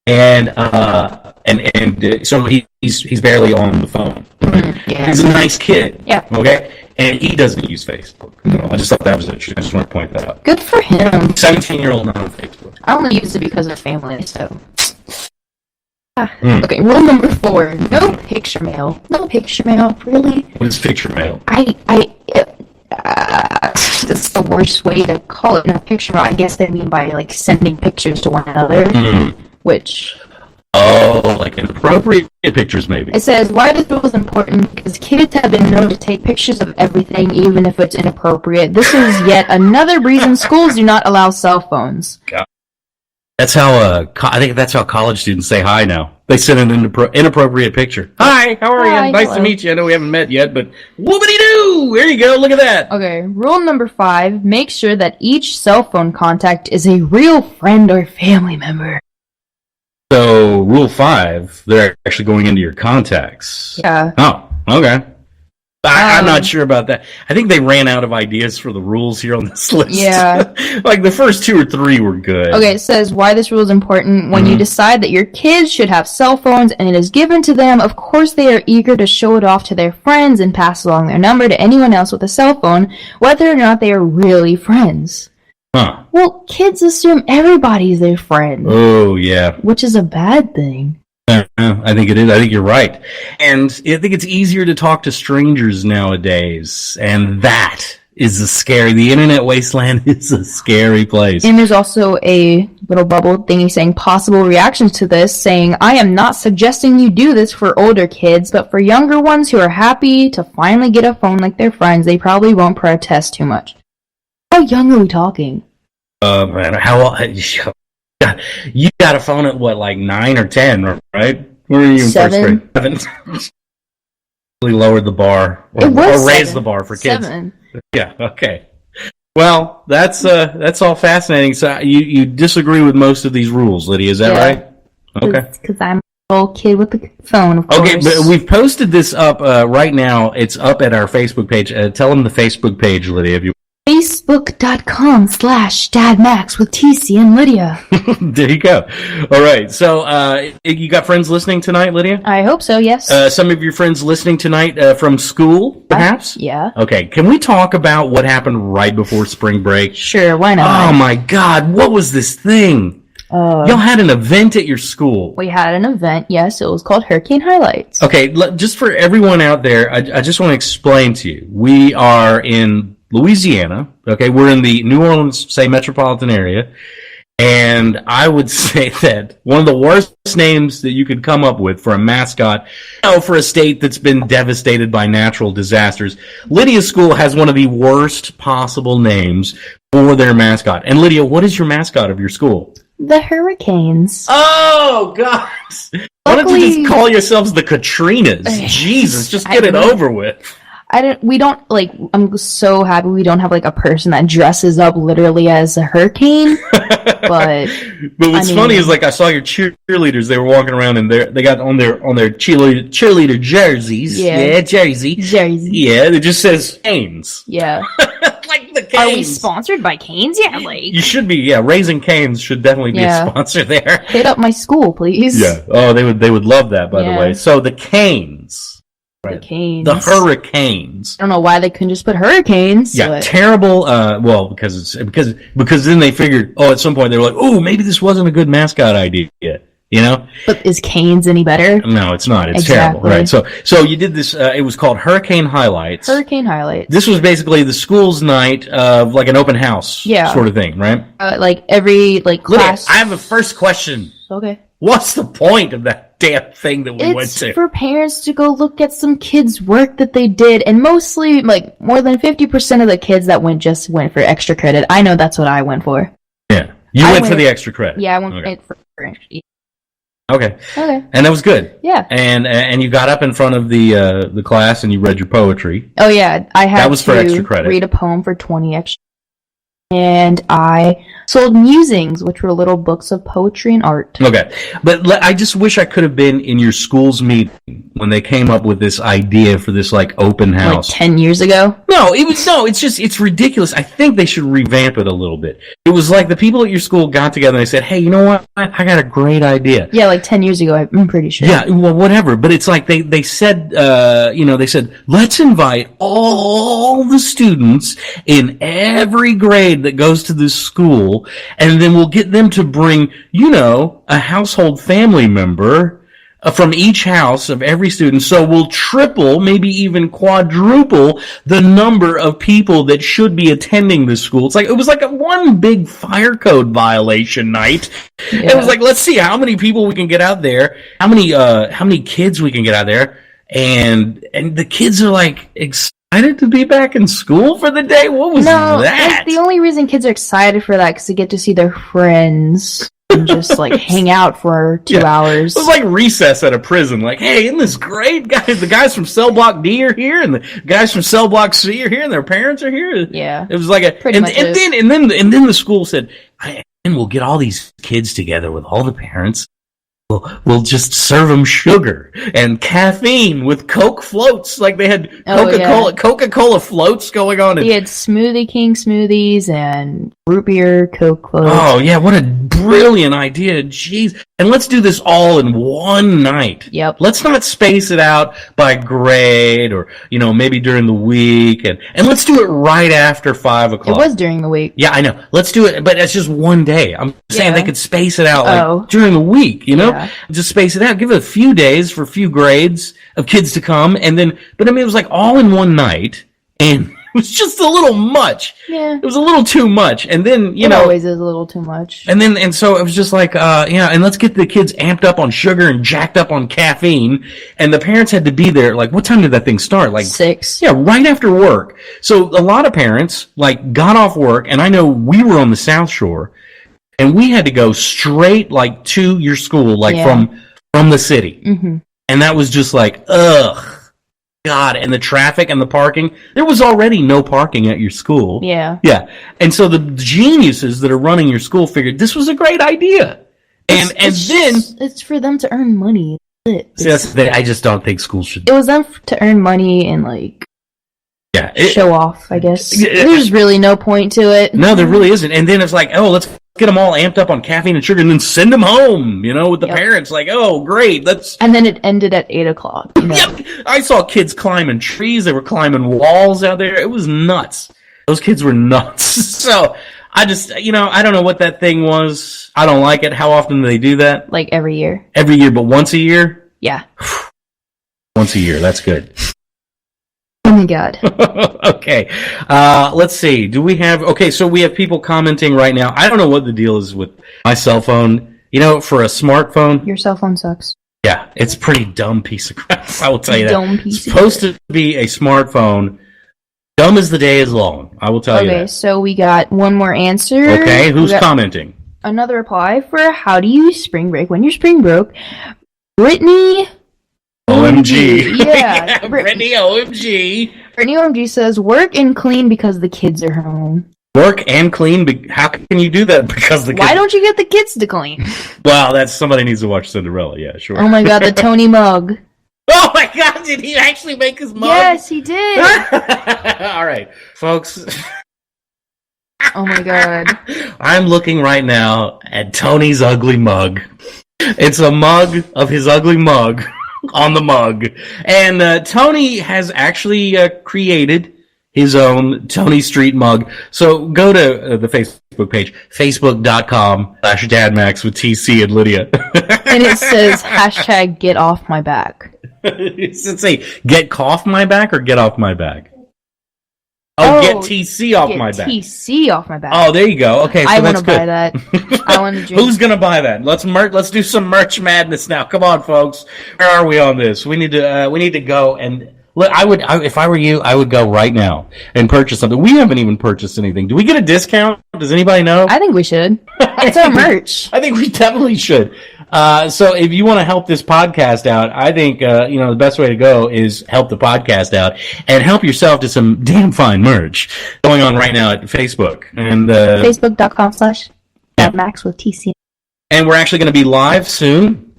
[SPEAKER 6] And so he's barely on the phone.
[SPEAKER 5] Yeah.
[SPEAKER 6] He's a nice kid.
[SPEAKER 5] Yeah.
[SPEAKER 6] Okay? And he doesn't use Facebook. I just thought that was interesting. I just want to point that out.
[SPEAKER 5] Good for him.
[SPEAKER 6] 17-year-old not on Facebook.
[SPEAKER 5] I only use it because of family, so... Okay, rule number 4. No picture mail. No picture mail, really?
[SPEAKER 6] What is picture mail?
[SPEAKER 5] That's the worst way to call it. No picture mail. I guess they mean by, like, sending pictures to one another. Which...
[SPEAKER 6] Oh, like inappropriate pictures, maybe.
[SPEAKER 5] It says, why this rule is important, because kids have been known to take pictures of everything, even if it's inappropriate. This is yet another reason schools do not allow cell phones.
[SPEAKER 6] God. That's how, I think that's how college students say hi now. They send an inappropriate picture. Hi, how are you? Nice to meet you. I know we haven't met yet, but whoopity-doo! There you go, look at that.
[SPEAKER 5] Okay, rule number 5, make sure that each cell phone contact is a real friend or family member.
[SPEAKER 6] So, rule 5, they're actually going into your contacts.
[SPEAKER 5] Yeah.
[SPEAKER 6] Oh, okay. I'm not sure about that. I think they ran out of ideas for the rules here on this list.
[SPEAKER 5] Yeah.
[SPEAKER 6] Like, the first 2 or 3 were good.
[SPEAKER 5] Okay, it says why this rule is important. When you decide that your kids should have cell phones and it is given to them, of course they are eager to show it off to their friends and pass along their number to anyone else with a cell phone, whether or not they are really friends.
[SPEAKER 6] Huh.
[SPEAKER 5] Well, kids assume everybody's their friend.
[SPEAKER 6] Oh, yeah.
[SPEAKER 5] Which is a bad thing.
[SPEAKER 6] I think it is. I think you're right. And I think it's easier to talk to strangers nowadays. And that is the internet wasteland is a scary place.
[SPEAKER 5] And there's also a little bubble thingy saying possible reactions to this, saying, I am not suggesting you do this for older kids, but for younger ones who are happy to finally get a phone like their friends, they probably won't protest too much. How young are we talking?
[SPEAKER 6] Man, you got a phone at what, like 9 or 10, right? Where are you in
[SPEAKER 5] 7.
[SPEAKER 6] first grade? 7. Really lowered the bar, or raised the bar for kids.
[SPEAKER 5] 7.
[SPEAKER 6] Yeah. Okay. Well, that's all fascinating. So you disagree with most of these rules, Lydia? Is that right? Okay.
[SPEAKER 5] Because I'm an old kid with a phone, of course.
[SPEAKER 6] Okay, but we've posted this up right now. It's up at our Facebook page. Tell them the Facebook page, Lydia, if you.
[SPEAKER 5] Facebook.com/DadMax with TC and Lydia.
[SPEAKER 6] There you go. All right. So you got friends listening tonight, Lydia?
[SPEAKER 5] I hope so, yes.
[SPEAKER 6] Some of your friends listening tonight from school, perhaps?
[SPEAKER 5] Yeah.
[SPEAKER 6] Okay. Can we talk about what happened right before spring break?
[SPEAKER 5] Sure, why not?
[SPEAKER 6] Oh, my God. What was this thing? Y'all had an event at your school.
[SPEAKER 5] We had an event, yes. It was called Hurricane Highlights.
[SPEAKER 6] Okay. Just for everyone out there, I just want to explain to you. We are in Louisiana. Okay. We're in the New Orleans, say, metropolitan area. And I would say that one of the worst names that you could come up with for a mascot, for a state that's been devastated by natural disasters, Lydia's school has one of the worst possible names for their mascot. And Lydia, what is your mascot of your school?
[SPEAKER 5] The Hurricanes.
[SPEAKER 6] Oh, God. Why don't you just call yourselves the Katrinas? Jesus, just get it over with.
[SPEAKER 5] I'm so happy we don't have like a person that dresses up literally as a hurricane. But
[SPEAKER 6] what's funny is, like, I saw your cheerleaders. They were walking around and they got on their cheerleader jerseys. Yeah, jersey. Yeah, it just says Canes.
[SPEAKER 5] Yeah.
[SPEAKER 6] Like the Canes.
[SPEAKER 5] Are we sponsored by Canes? Yeah, like
[SPEAKER 6] you should be. Yeah, Raising Canes should definitely be a sponsor there.
[SPEAKER 5] Hit up my school, please.
[SPEAKER 6] Yeah. Oh, they would love that. By the way, so the Canes. Right.
[SPEAKER 5] The Canes.
[SPEAKER 6] The Hurricanes.
[SPEAKER 5] I don't know why they couldn't just put Hurricanes.
[SPEAKER 6] Yeah, terrible. Well, because then they figured, at some point they were like, oh, maybe this wasn't a good mascot idea. You know?
[SPEAKER 5] But is Canes any better?
[SPEAKER 6] No, it's not. It's terrible. Right. So you did this. It was called Hurricane Highlights.
[SPEAKER 5] Hurricane Highlights.
[SPEAKER 6] This was basically the school's night of like an open house, sort of thing, right?
[SPEAKER 5] Like every class.
[SPEAKER 6] Lydia, I have a first question.
[SPEAKER 5] Okay.
[SPEAKER 6] What's the point of that damn thing that we went to?
[SPEAKER 5] It's for parents to go look at some kids' work that they did, and mostly, like, more than 50% of the kids that went just went for extra credit. I know that's what I went for.
[SPEAKER 6] Yeah. You went for the extra credit.
[SPEAKER 5] Yeah, I went for extra.
[SPEAKER 6] Okay.
[SPEAKER 5] Okay.
[SPEAKER 6] And that was good.
[SPEAKER 5] Yeah.
[SPEAKER 6] And you got up in front of the class and you read your poetry.
[SPEAKER 5] Oh, yeah. I had
[SPEAKER 6] that was for extra credit.
[SPEAKER 5] Read a poem for 20 extra. And I sold musings, which were little books of poetry and art.
[SPEAKER 6] Okay. But I just wish I could have been in your school's meeting when they came up with this idea for this, like, open house.
[SPEAKER 5] Like 10 years ago?
[SPEAKER 6] It's ridiculous. I think they should revamp it a little bit. It was like the people at your school got together and they said, hey, you know what? I got a great idea.
[SPEAKER 5] Yeah, like 10 years ago, I'm pretty sure.
[SPEAKER 6] Yeah, well, whatever. But it's like they said, let's invite all the students in every grade that goes to this school, and then we'll get them to bring, a household family member from each house of every student. So we'll triple, maybe even quadruple the number of people that should be attending this school. It was like one big fire code violation night. Yeah. It was like, let's see how many people we can get out there, how many kids we can get out there, and the kids are like excited to be back in school for the day. What was that?
[SPEAKER 5] The only reason kids are excited for that is to get to see their friends and just like hang out for 2 hours.
[SPEAKER 6] It was like recess at a prison. Like, hey, isn't this great, guys? The guys from cell block D are here, and the guys from cell block C are here, and their parents are here.
[SPEAKER 5] Yeah,
[SPEAKER 6] it was like and then the school said, and we'll get all these kids together with all the parents. We'll just serve them sugar and caffeine with Coke floats. Like they had Coca-Cola floats going on.
[SPEAKER 5] They had Smoothie King smoothies and root beer Coke floats.
[SPEAKER 6] Oh yeah, what a brilliant idea. Jeez. And let's do this all in one night.
[SPEAKER 5] Yep.
[SPEAKER 6] Let's not space it out by grade or, maybe during the week. And let's do it right after 5 o'clock.
[SPEAKER 5] It was during the week.
[SPEAKER 6] Yeah, I know. Let's do it, but it's just one day. I'm saying they could space it out during the week,
[SPEAKER 5] Yeah.
[SPEAKER 6] Just space it out. Give it a few days for a few grades of kids to come. And then, but it was like all in one night. And it was just a little much.
[SPEAKER 5] Yeah.
[SPEAKER 6] It was a little too much. And then,
[SPEAKER 5] It always is a little too much.
[SPEAKER 6] And so it was just like, and let's get the kids amped up on sugar and jacked up on caffeine. And the parents had to be there. Like, what time did that thing start? Like
[SPEAKER 5] 6.
[SPEAKER 6] Yeah, right after work. So a lot of parents, got off work. And I know we were on the South Shore. And we had to go straight, to your school, from the city.
[SPEAKER 5] Mm-hmm.
[SPEAKER 6] And that was just like, ugh. God, and the traffic and the parking. There was already no parking at your school.
[SPEAKER 5] Yeah.
[SPEAKER 6] Yeah. And so the geniuses that are running your school figured this was a great idea. And then
[SPEAKER 5] it's for them to earn money.
[SPEAKER 6] I just don't think schools should.
[SPEAKER 5] It was them to earn money and show off, I guess. There's really no point to it.
[SPEAKER 6] No, there really isn't. And then it's like, oh, let's get them all amped up on caffeine and sugar and then send them home, with the parents. Like, oh, great.
[SPEAKER 5] And then it ended at 8 o'clock.
[SPEAKER 6] Yep. I saw kids climbing trees. They were climbing walls out there. It was nuts. Those kids were nuts. So I just, I don't know what that thing was. I don't like it. How often do they do that?
[SPEAKER 5] Like every year.
[SPEAKER 6] Every year, but once a year?
[SPEAKER 5] Yeah.
[SPEAKER 6] Once a year. That's good.
[SPEAKER 5] Oh my God.
[SPEAKER 6] Okay. Let's see. So we have people commenting right now. I don't know what the deal is with my cell phone. For a smartphone.
[SPEAKER 5] Your cell phone sucks.
[SPEAKER 6] Yeah, it's a pretty dumb piece of crap. I will tell you that.
[SPEAKER 5] It's
[SPEAKER 6] supposed to be a smartphone. Dumb as the day is long. I will tell you that.
[SPEAKER 5] Okay, so we got one more answer.
[SPEAKER 6] Okay, who's commenting?
[SPEAKER 5] Another reply for how do you spring break when you're spring broke. Brittany
[SPEAKER 6] OMG.
[SPEAKER 5] Yeah.
[SPEAKER 6] Brittany OMG.
[SPEAKER 5] Brittany OMG says, work and clean because the kids are home.
[SPEAKER 6] Work and clean? How can you do that? Because the kids...
[SPEAKER 5] Why don't you get the kids to clean?
[SPEAKER 6] Well, somebody needs to watch Cinderella. Yeah, sure.
[SPEAKER 5] Oh my God, the Tony mug.
[SPEAKER 6] Oh my God, did he actually make his mug?
[SPEAKER 5] Yes, he did.
[SPEAKER 6] All right, folks.
[SPEAKER 5] Oh my God.
[SPEAKER 6] I'm looking right now at Tony's ugly mug. It's a mug of his ugly mug on the mug. And Tony has actually created his own Tony Street mug. So go to the Facebook page, facebook.com/dadmax with TC and Lydia.
[SPEAKER 5] And it says hashtag get off my back.
[SPEAKER 6] Does it say get cough my back or get off my back? Oh, get TC off my back.
[SPEAKER 5] TC off my back.
[SPEAKER 6] Oh, there you go. Okay, so
[SPEAKER 5] I
[SPEAKER 6] want to
[SPEAKER 5] buy that. I want to drink.
[SPEAKER 6] Who's going to buy that? Let's do some merch madness now. Come on, folks. Where are we on this? We need to go and look. If I were you, I would go right now and purchase something. We haven't even purchased anything. Do we get a discount? Does anybody know?
[SPEAKER 5] I think we should. It's our merch.
[SPEAKER 6] I think we definitely should. So if you want to help this podcast out, I think, the best way to go is help the podcast out and help yourself to some damn fine merch going on right now at Facebook. And,
[SPEAKER 5] Facebook.com/dadmax with TC.
[SPEAKER 6] And we're actually going to be live soon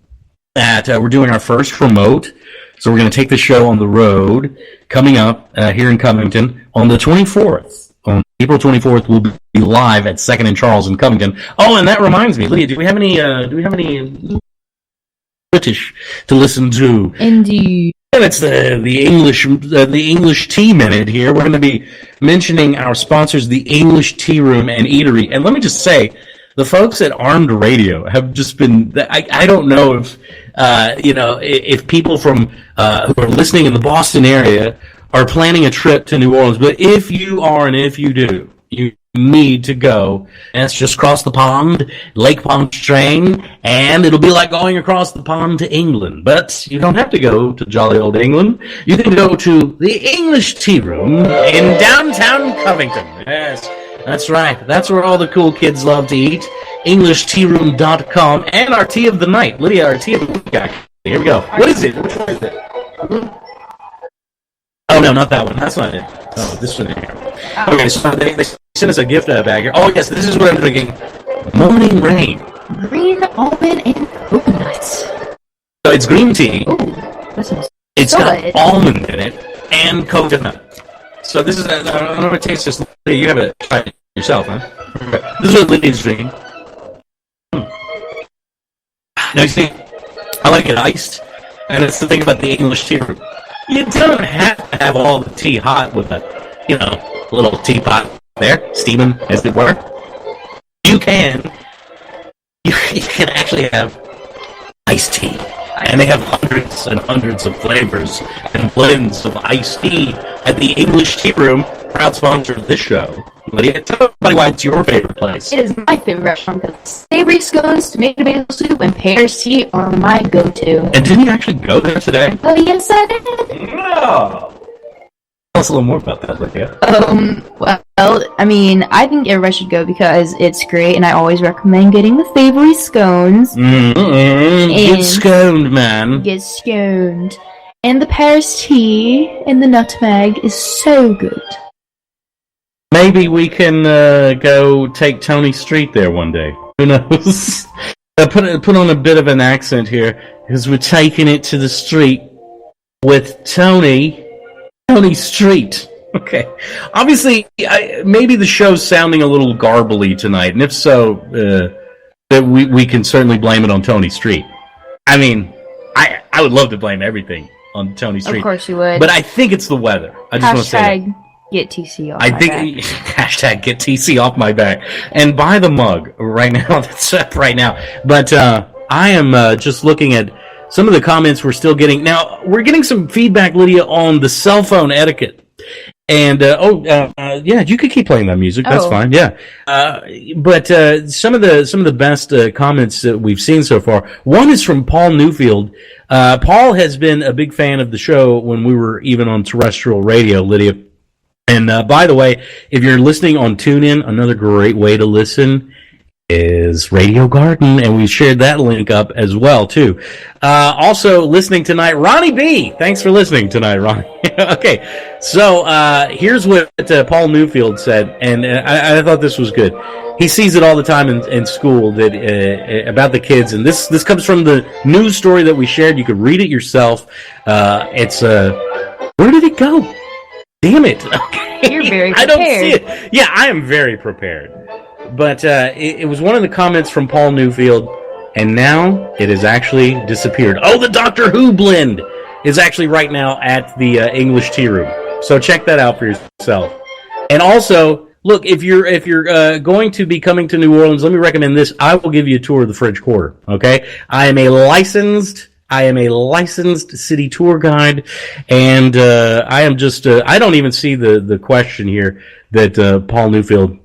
[SPEAKER 6] we're doing our first remote. So we're going to take the show on the road coming up, here in Covington on the 24th. On April 24th, we'll be live at 2nd and Charles in Covington. Oh, and that reminds me, Lydia, do we have any British to listen to?
[SPEAKER 5] Indeed.
[SPEAKER 6] And it's the English Tea Minute here. We're going to be mentioning our sponsors, the English Tea Room and Eatery. And let me just say, the folks at Armed Radio have just been, I don't know if people from, who are listening in the Boston area are planning a trip to New Orleans, but if you are and if you do, you need to go. And it's just across the pond, Lake Pontchartrain, and it'll be like going across the pond to England. But you don't have to go to jolly old England. You can go to the English Tea Room in downtown Covington. Yes, that's right. That's where all the cool kids love to eat. EnglishTeaRoom.com, and our tea of the night. Lydia, our tea of the week. Here we go. What is it? Which one is it? Oh, no, not that one. That's not it. Oh, this one here. Okay, so they sent us a gift bag here. Oh, yes, this is what I'm drinking. Morning Rain.
[SPEAKER 5] Green almond and coconuts.
[SPEAKER 6] So it's green tea.
[SPEAKER 5] Ooh, this is
[SPEAKER 6] It's got almond in it and coconut. So this is, I don't know what it tastes just. You have it try it yourself, huh? Okay. This is what Lydia's drinking. Now, you see, I like it iced, and it's the thing about the English tea room. You don't have to have all the tea hot with a, little teapot there, steaming, as it were. You can actually have iced tea. And they have hundreds and hundreds of flavors and blends of iced tea at the English Tea Room, proud sponsor of this show. Lydia, tell everybody why it's your favorite place.
[SPEAKER 5] It is my favorite restaurant because savory scones, tomato basil soup, and pears tea are my go-to.
[SPEAKER 6] And didn't you actually go there today?
[SPEAKER 5] Oh, yes, I did.
[SPEAKER 6] No. Tell us a little more about that, Lydia.
[SPEAKER 5] Well, I mean, I think everybody should go because it's great, and I always recommend getting the savory scones.
[SPEAKER 6] Get sconed, man.
[SPEAKER 5] Get sconed. And the Paris tea and the nutmeg is so good.
[SPEAKER 6] Maybe we can go take Tony Street there one day. Who knows? Put on a bit of an accent here, because we're taking it to the street with Tony Street. Okay. Obviously, maybe the show's sounding a little garbly tonight, and if so, that we can certainly blame it on Tony Street. I mean, I would love to blame everything on Tony Street.
[SPEAKER 5] Of course you would.
[SPEAKER 6] But I think it's the weather. I just want to say that.
[SPEAKER 5] Get TC off my back.
[SPEAKER 6] Hashtag get TC off my back. And buy the mug right now. That's up right now. But I am just looking at some of the comments we're still getting. Now, we're getting some feedback, Lydia, on the cell phone etiquette. And, yeah, you could keep playing that music. That's fine. Yeah. But some of the best comments that we've seen so far. One is from Paul Newfield. Paul has been a big fan of the show when we were even on terrestrial radio, Lydia. And by the way, if you're listening on TuneIn, another great way to listen is Radio Garden, and we shared that link up as well, too. Also listening tonight, Ronnie B. Thanks for listening tonight, Ronnie. Okay, so here's what Paul Newfield said, and I thought this was good. He sees it all the time in school that about the kids, and this comes from the news story that we shared. You could read it yourself. It's where did it go? Damn it! Okay.
[SPEAKER 5] You're very prepared.
[SPEAKER 6] I don't see it. Yeah, I am very prepared. But it was one of the comments from Paul Newfield, and now it has actually disappeared. Oh, the Doctor Who blend is actually right now at the English Tea Room. So check that out for yourself. And also, look, if you're going to be coming to New Orleans, let me recommend this. I will give you a tour of the French Quarter. Okay, I am a licensed city tour guide, and I am just I don't even see the question here that Paul Newfield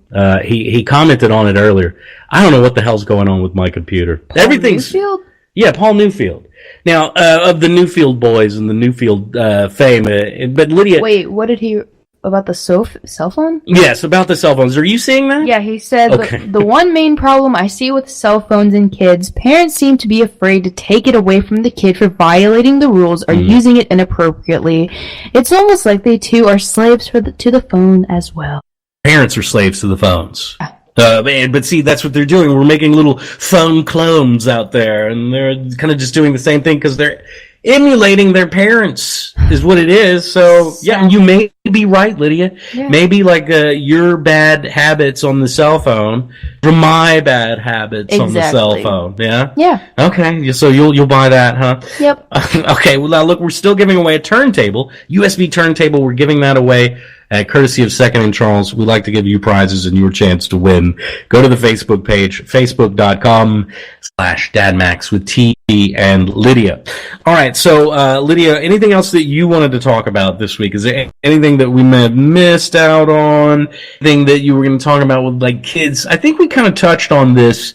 [SPEAKER 6] he commented on it earlier. I don't know what the hell's going on with my computer. Everything's
[SPEAKER 5] Newfield?
[SPEAKER 6] Yeah, Paul Newfield. Now of the Newfield boys and the Newfield fame, but Lydia.
[SPEAKER 5] Wait, what did he about the cell phone?
[SPEAKER 6] Yes, about the cell phones. Are you seeing that?
[SPEAKER 5] Yeah, he said the one main problem I see with cell phones and kids, parents seem to be afraid to take it away from the kid for violating the rules or using it inappropriately. It's almost like they too are slaves to the phone as well.
[SPEAKER 6] Parents are slaves to the phones. But see, that's what they're doing. We're making little phone clones out there, and they're kind of just doing the same thing because they're emulating their parents is what it is. So yeah, and you may be right, Lydia. Yeah. Maybe like your bad habits on the cell phone from my bad habits on the cell phone. Yeah.
[SPEAKER 5] Yeah.
[SPEAKER 6] Okay. So you'll buy that, huh?
[SPEAKER 5] Yep.
[SPEAKER 6] Okay. Well, now look, we're still giving away a turntable, USB turntable. We're giving that away. Courtesy of Second and Charles. We like to give you prizes and your chance to win. Go to the Facebook page, facebook.com/dadmax with T and Lydia. All right, so Lydia, anything else that you wanted to talk about this week? Is there anything that we may have missed out on? Anything that you were going to talk about with like kids? I think we kind of touched on this,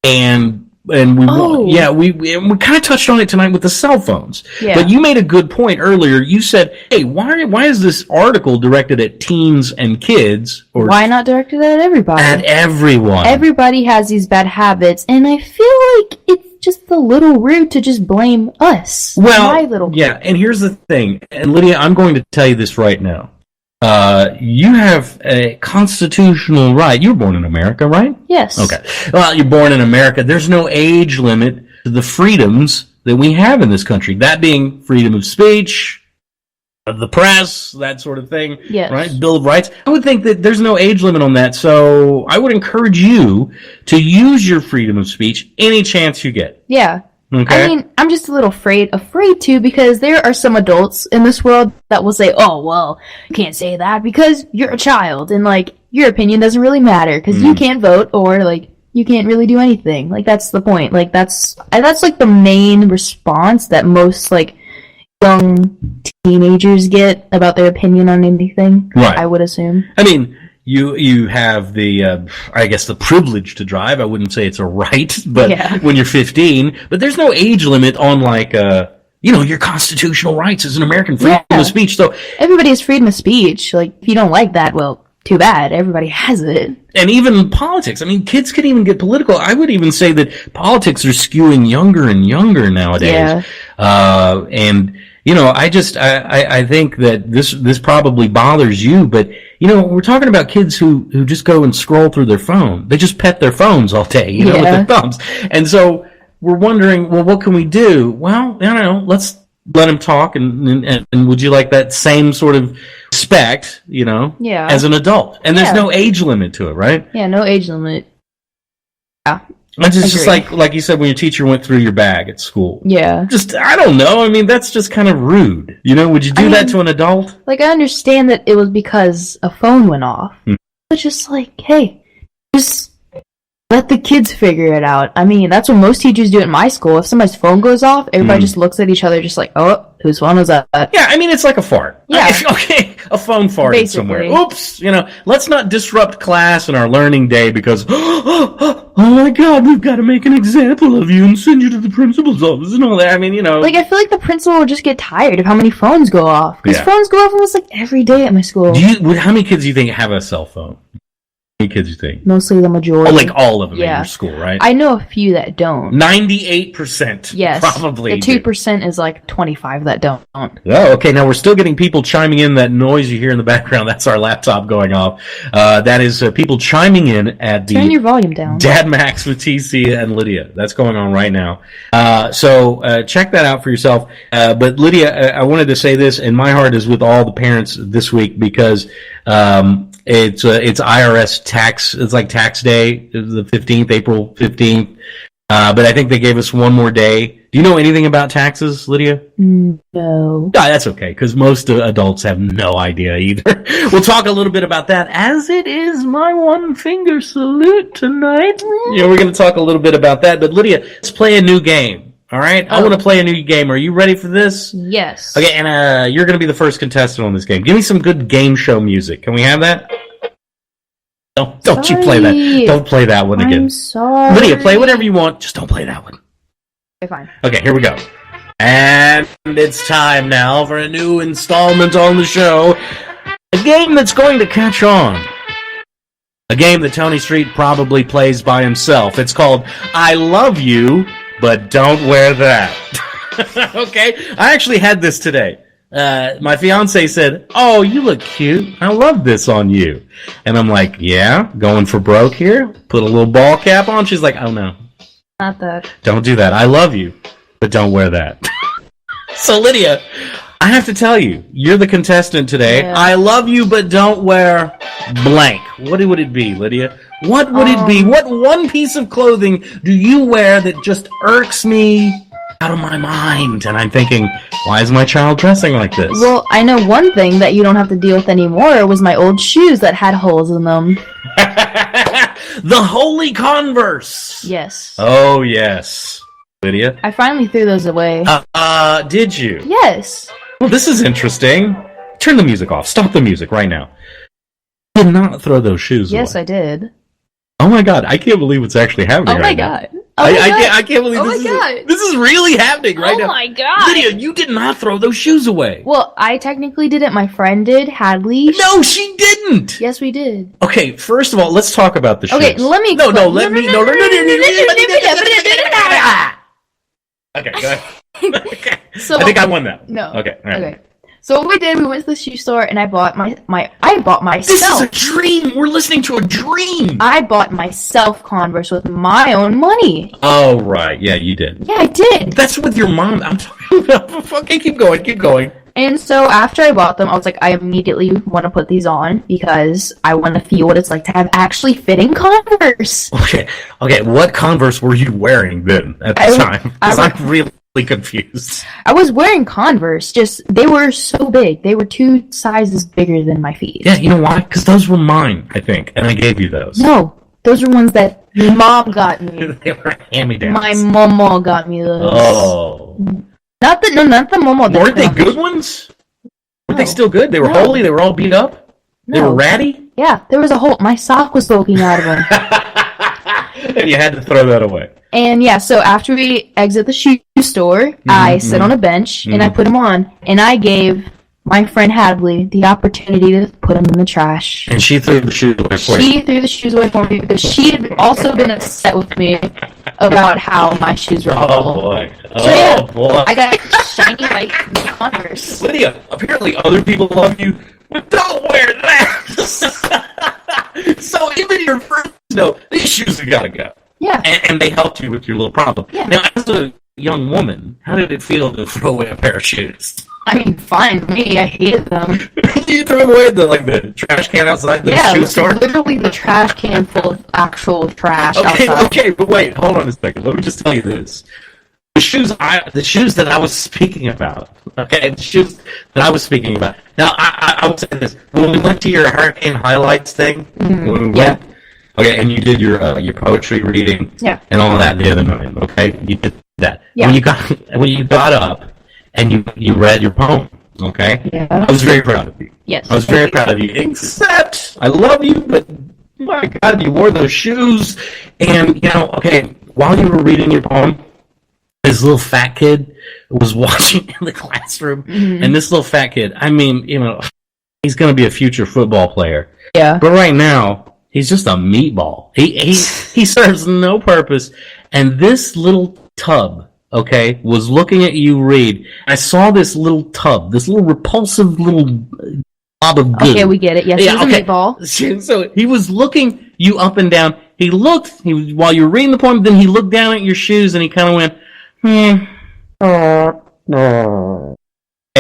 [SPEAKER 6] and we kind of touched on it tonight with the cell phones. Yeah. But you made a good point earlier. You said, "Hey, why is this article directed at teens and kids?" Or
[SPEAKER 5] why not directed at everybody?
[SPEAKER 6] At everyone.
[SPEAKER 5] Everybody has these bad habits, and I feel like it's just a little rude to just blame us.
[SPEAKER 6] Well, yeah. And here's the thing, and Lydia, I'm going to tell you this right now. You have a constitutional right. You were born in America, right?
[SPEAKER 5] Yes.
[SPEAKER 6] Okay. Well, you're born in America. There's no age limit to the freedoms that we have in this country. That being freedom of speech, the press, that sort of thing,
[SPEAKER 5] Yes.
[SPEAKER 6] right? Bill of Rights. I would think that there's no age limit on that, so I would encourage you to use your freedom of speech any chance you get.
[SPEAKER 5] Yeah.
[SPEAKER 6] Okay?
[SPEAKER 5] I mean, I'm just a little afraid to, because there are some adults in this world that will say, oh, well, you can't say that because you're a child, and, like, your opinion doesn't really matter because you can't vote, or, like, you can't really do anything. Like, that's the point. Like, that's like, the main response that most, like, young teenagers get about their opinion on anything,
[SPEAKER 6] Right.
[SPEAKER 5] I would assume.
[SPEAKER 6] I mean, you have the, I guess, the privilege to drive. I wouldn't say it's a right, but
[SPEAKER 5] Yeah.
[SPEAKER 6] when you're 15, but there's no age limit on, like, your constitutional rights as an American, freedom of speech. So,
[SPEAKER 5] Everybody has freedom of speech. Like, if you don't like that, well, too bad. Everybody has it.
[SPEAKER 6] and even politics. I mean, kids can even get political. I would even say that politics are skewing younger and younger nowadays.
[SPEAKER 5] Yeah.
[SPEAKER 6] And, I think that this probably bothers you, but, we're talking about kids who just go and scroll through their phone. They just pet their phones all day, with their thumbs. And so we're wondering, well, what can we do? Well, I don't know. Let's let them talk. And would you like that same sort of respect,
[SPEAKER 5] Yeah.
[SPEAKER 6] as an adult? And there's
[SPEAKER 5] Yeah.
[SPEAKER 6] no age limit to it, right?
[SPEAKER 5] Yeah, no age limit. Yeah.
[SPEAKER 6] It's just
[SPEAKER 5] Agree.
[SPEAKER 6] like you said when your teacher went through your bag at school.
[SPEAKER 5] Yeah.
[SPEAKER 6] Just, I don't know. I mean, that's just kind of rude. Would you do that to an adult?
[SPEAKER 5] Like, I understand that it was because a phone went off. But just like, hey, just let the kids figure it out. I mean, that's what most teachers do at my school. If somebody's phone goes off, everybody just looks at each other just like, oh, whose phone was that?
[SPEAKER 6] Yeah, I mean, it's like a fart.
[SPEAKER 5] Yeah.
[SPEAKER 6] Okay, a phone farted
[SPEAKER 5] Basically.
[SPEAKER 6] somewhere. Oops, let's not disrupt class and our learning day because, oh my God, we've got to make an example of you and send you to the principal's office and all that. I mean,
[SPEAKER 5] Like, I feel like the principal will just get tired of how many phones go off. Because phones go off almost like every day at my school.
[SPEAKER 6] How many kids do you think have a cell phone? How many kids do you think?
[SPEAKER 5] Mostly the majority.
[SPEAKER 6] Oh, like all of them in your school, right?
[SPEAKER 5] I know a few that don't.
[SPEAKER 6] 98%.
[SPEAKER 5] Yes.
[SPEAKER 6] Probably.
[SPEAKER 5] The 2% is like 25 that don't.
[SPEAKER 6] Oh, okay. Now we're still getting people chiming in. That noise you hear in the background, that's our laptop going off. That is people chiming in at the
[SPEAKER 5] Turn your volume down.
[SPEAKER 6] Dad Max with TC and Lydia. That's going on right now. So check that out for yourself. But Lydia, I wanted to say this, and my heart is with all the parents this week because it's IRS tax. It's like tax day, the 15th, April 15th. But I think they gave us one more day. Do you know anything about taxes, Lydia?
[SPEAKER 5] No.
[SPEAKER 6] That's okay, because most adults have no idea either. We'll talk a little bit about that, as it is my one finger salute tonight. We're going to talk a little bit about that. But Lydia, let's play a new game. All right? I want to play a new game. Are you ready for this?
[SPEAKER 5] Yes.
[SPEAKER 6] Okay, and you're going to be the first contestant on this game. Give me some good game show music. Can we have that? Don't you play that. Don't play that one again.
[SPEAKER 5] I'm sorry.
[SPEAKER 6] Lydia, play whatever you want. Just don't play that one.
[SPEAKER 5] Okay, fine.
[SPEAKER 6] Okay, here we go. And it's time now for a new installment on the show. A game that's going to catch on. A game that Tony Street probably plays by himself. It's called I Love You, But Don't Wear That. Okay? I actually had this today. My fiance said, "Oh, you look cute. I love this on you." And I'm like, "Yeah, going for broke here? Put a little ball cap on?" She's like, "Oh, no.
[SPEAKER 5] Not that.
[SPEAKER 6] Don't do that. I love you, but don't wear that." So, Lydia, I have to tell you, you're the contestant today.
[SPEAKER 5] Yeah.
[SPEAKER 6] I love you, but don't wear blank. What would it be, Lydia? What would it be? What one piece of clothing do you wear that just irks me out of my mind? And I'm thinking, why is my child dressing like this?
[SPEAKER 5] Well, I know one thing that you don't have to deal with anymore was my old shoes that had holes in them.
[SPEAKER 6] The Holy Converse.
[SPEAKER 5] Yes.
[SPEAKER 6] Oh, yes. Lydia?
[SPEAKER 5] I finally threw those away.
[SPEAKER 6] Did you?
[SPEAKER 5] Yes.
[SPEAKER 6] Well, this is interesting. Turn the music off. Stop the music right now. You did not throw those shoes away.
[SPEAKER 5] Yes, I did.
[SPEAKER 6] Oh my God, I can't believe it's actually happening
[SPEAKER 5] Oh
[SPEAKER 6] right
[SPEAKER 5] my
[SPEAKER 6] now.
[SPEAKER 5] God. Oh my God.
[SPEAKER 6] I can't believe
[SPEAKER 5] Oh
[SPEAKER 6] this
[SPEAKER 5] my God.
[SPEAKER 6] this is really happening right now.
[SPEAKER 5] Oh my God.
[SPEAKER 6] Lydia, you did not throw those shoes away.
[SPEAKER 5] Well, I technically didn't. My friend did. Hadley.
[SPEAKER 6] No, she didn't.
[SPEAKER 5] Yes, we did.
[SPEAKER 6] Okay, first of all, let's talk about the shoes.
[SPEAKER 5] Okay, let me.
[SPEAKER 6] No,
[SPEAKER 5] explain.
[SPEAKER 6] let me. Okay, go ahead. Okay.
[SPEAKER 5] So
[SPEAKER 6] I think I won that.
[SPEAKER 5] No.
[SPEAKER 6] Okay, all right.
[SPEAKER 5] Okay. So what we did, we went to the shoe store and I bought I bought myself.
[SPEAKER 6] This is a dream. We're listening to a dream.
[SPEAKER 5] I bought myself Converse with my own money.
[SPEAKER 6] Oh, right. Yeah, you did.
[SPEAKER 5] Yeah, I did.
[SPEAKER 6] That's with your mom. I'm talking about. Okay, keep going.
[SPEAKER 5] And so after I bought them, I was like, I immediately want to put these on because I want to feel what it's like to have actually fitting Converse.
[SPEAKER 6] Okay. What Converse were you wearing then at the time? Because I'm really confused.
[SPEAKER 5] I was wearing Converse, just they were so big. They were 2 sizes bigger than my feet.
[SPEAKER 6] Yeah, you know why? Because those were mine, I think, and I gave you those.
[SPEAKER 5] No, those were ones that your mom got me.
[SPEAKER 6] They were hand-me-downs.
[SPEAKER 5] My mama got me those.
[SPEAKER 6] Oh.
[SPEAKER 5] Not the mama.
[SPEAKER 6] Weren't they good ones? Weren't they still good? They were holy? They were all beat up? They were ratty?
[SPEAKER 5] Yeah, there was a hole. My sock was poking out of them.
[SPEAKER 6] And you had to throw that away.
[SPEAKER 5] And yeah, so after we exit the shoe store, I sit on a bench and I put them on. And I gave my friend Hadley the opportunity to put them in the trash.
[SPEAKER 6] And she threw the shoes away for you.
[SPEAKER 5] She threw the shoes away for me because she had also been upset with me about how my shoes were
[SPEAKER 6] Oh, boy.
[SPEAKER 5] So yeah,
[SPEAKER 6] boy.
[SPEAKER 5] I got shiny white Converse.
[SPEAKER 6] Lydia, apparently other people love you, but don't wear that. So even your friends know these shoes have got to go.
[SPEAKER 5] Yeah.
[SPEAKER 6] And they helped you with your little problem.
[SPEAKER 5] Yeah.
[SPEAKER 6] Now, as a young woman, how did it feel to throw away a pair of shoes?
[SPEAKER 5] I mean, fine me. I hated them.
[SPEAKER 6] You threw them away the trash can outside the shoe store?
[SPEAKER 5] Literally the trash can full of actual trash outside.
[SPEAKER 6] Okay, but wait, hold on a second. Let me just tell you this. The shoes that I was speaking about, okay, the shoes that I was speaking about. Now, I will say this. When we went to your Hurricane Highlights thing, when we went, okay, and you did your poetry reading and all that the other night, okay? You did that.
[SPEAKER 5] Yeah.
[SPEAKER 6] When you got up and you read your poem, okay?
[SPEAKER 5] Yeah.
[SPEAKER 6] I was very proud of you.
[SPEAKER 5] Yes.
[SPEAKER 6] I was very proud of you, except I love you, but my God, you wore those shoes. And, okay, while you were reading your poem, this little fat kid was watching in the classroom, and this little fat kid, I mean, he's going to be a future football player.
[SPEAKER 5] Yeah.
[SPEAKER 6] But right now, he's just a meatball. He serves no purpose. And this little tub, okay, was looking at you read. I saw this little tub, this little repulsive little blob of goo.
[SPEAKER 5] Okay, we get it. Yes,
[SPEAKER 6] Yeah,
[SPEAKER 5] it was a meatball.
[SPEAKER 6] So he was looking you up and down. He looked, while you were reading the poem, then he looked down at your shoes and he kind of went, and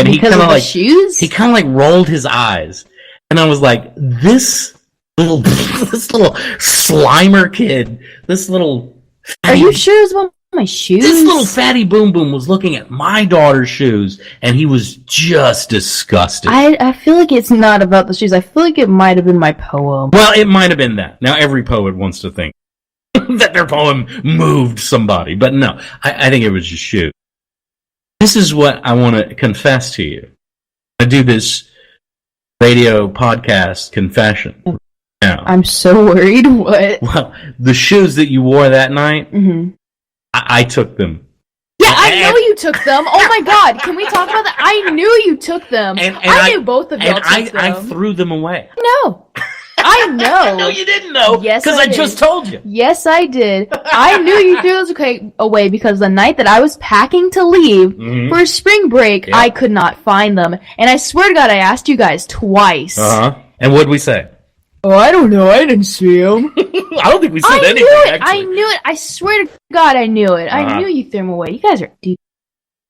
[SPEAKER 6] he kind of like
[SPEAKER 5] shoes?
[SPEAKER 6] He kind of like rolled his eyes, and I was like, this little slimer kid, this little.
[SPEAKER 5] Are you sure it was one of my shoes?
[SPEAKER 6] This little fatty boom boom was looking at my daughter's shoes, and he was just disgusted.
[SPEAKER 5] I feel like it's not about the shoes. I feel like it might have been my poem.
[SPEAKER 6] Well, it might have been that. Now every poet wants to think that their poem moved somebody, but no, I think it was just shoes. This is what I want to confess to you. I do this radio podcast confession. Now,
[SPEAKER 5] I'm so worried. What?
[SPEAKER 6] Well, the shoes that you wore that night, I took them.
[SPEAKER 5] Yeah, I know you took them. Oh my God, can we talk about that? I knew you took them.
[SPEAKER 6] And
[SPEAKER 5] I knew both of y'all
[SPEAKER 6] and
[SPEAKER 5] took them.
[SPEAKER 6] I threw them away.
[SPEAKER 5] No. I know.
[SPEAKER 6] No, you didn't know.
[SPEAKER 5] Yes,
[SPEAKER 6] because I just told you.
[SPEAKER 5] Yes, I did. I knew you threw those away because the night that I was packing to leave for spring break, I could not find them. And I swear to God, I asked you guys twice.
[SPEAKER 6] And what'd we say?
[SPEAKER 5] Oh, I don't know. I didn't see them.
[SPEAKER 6] I don't think we said anything,
[SPEAKER 5] I knew it. I swear to God, I knew it. I knew you threw them away. You guys are deep.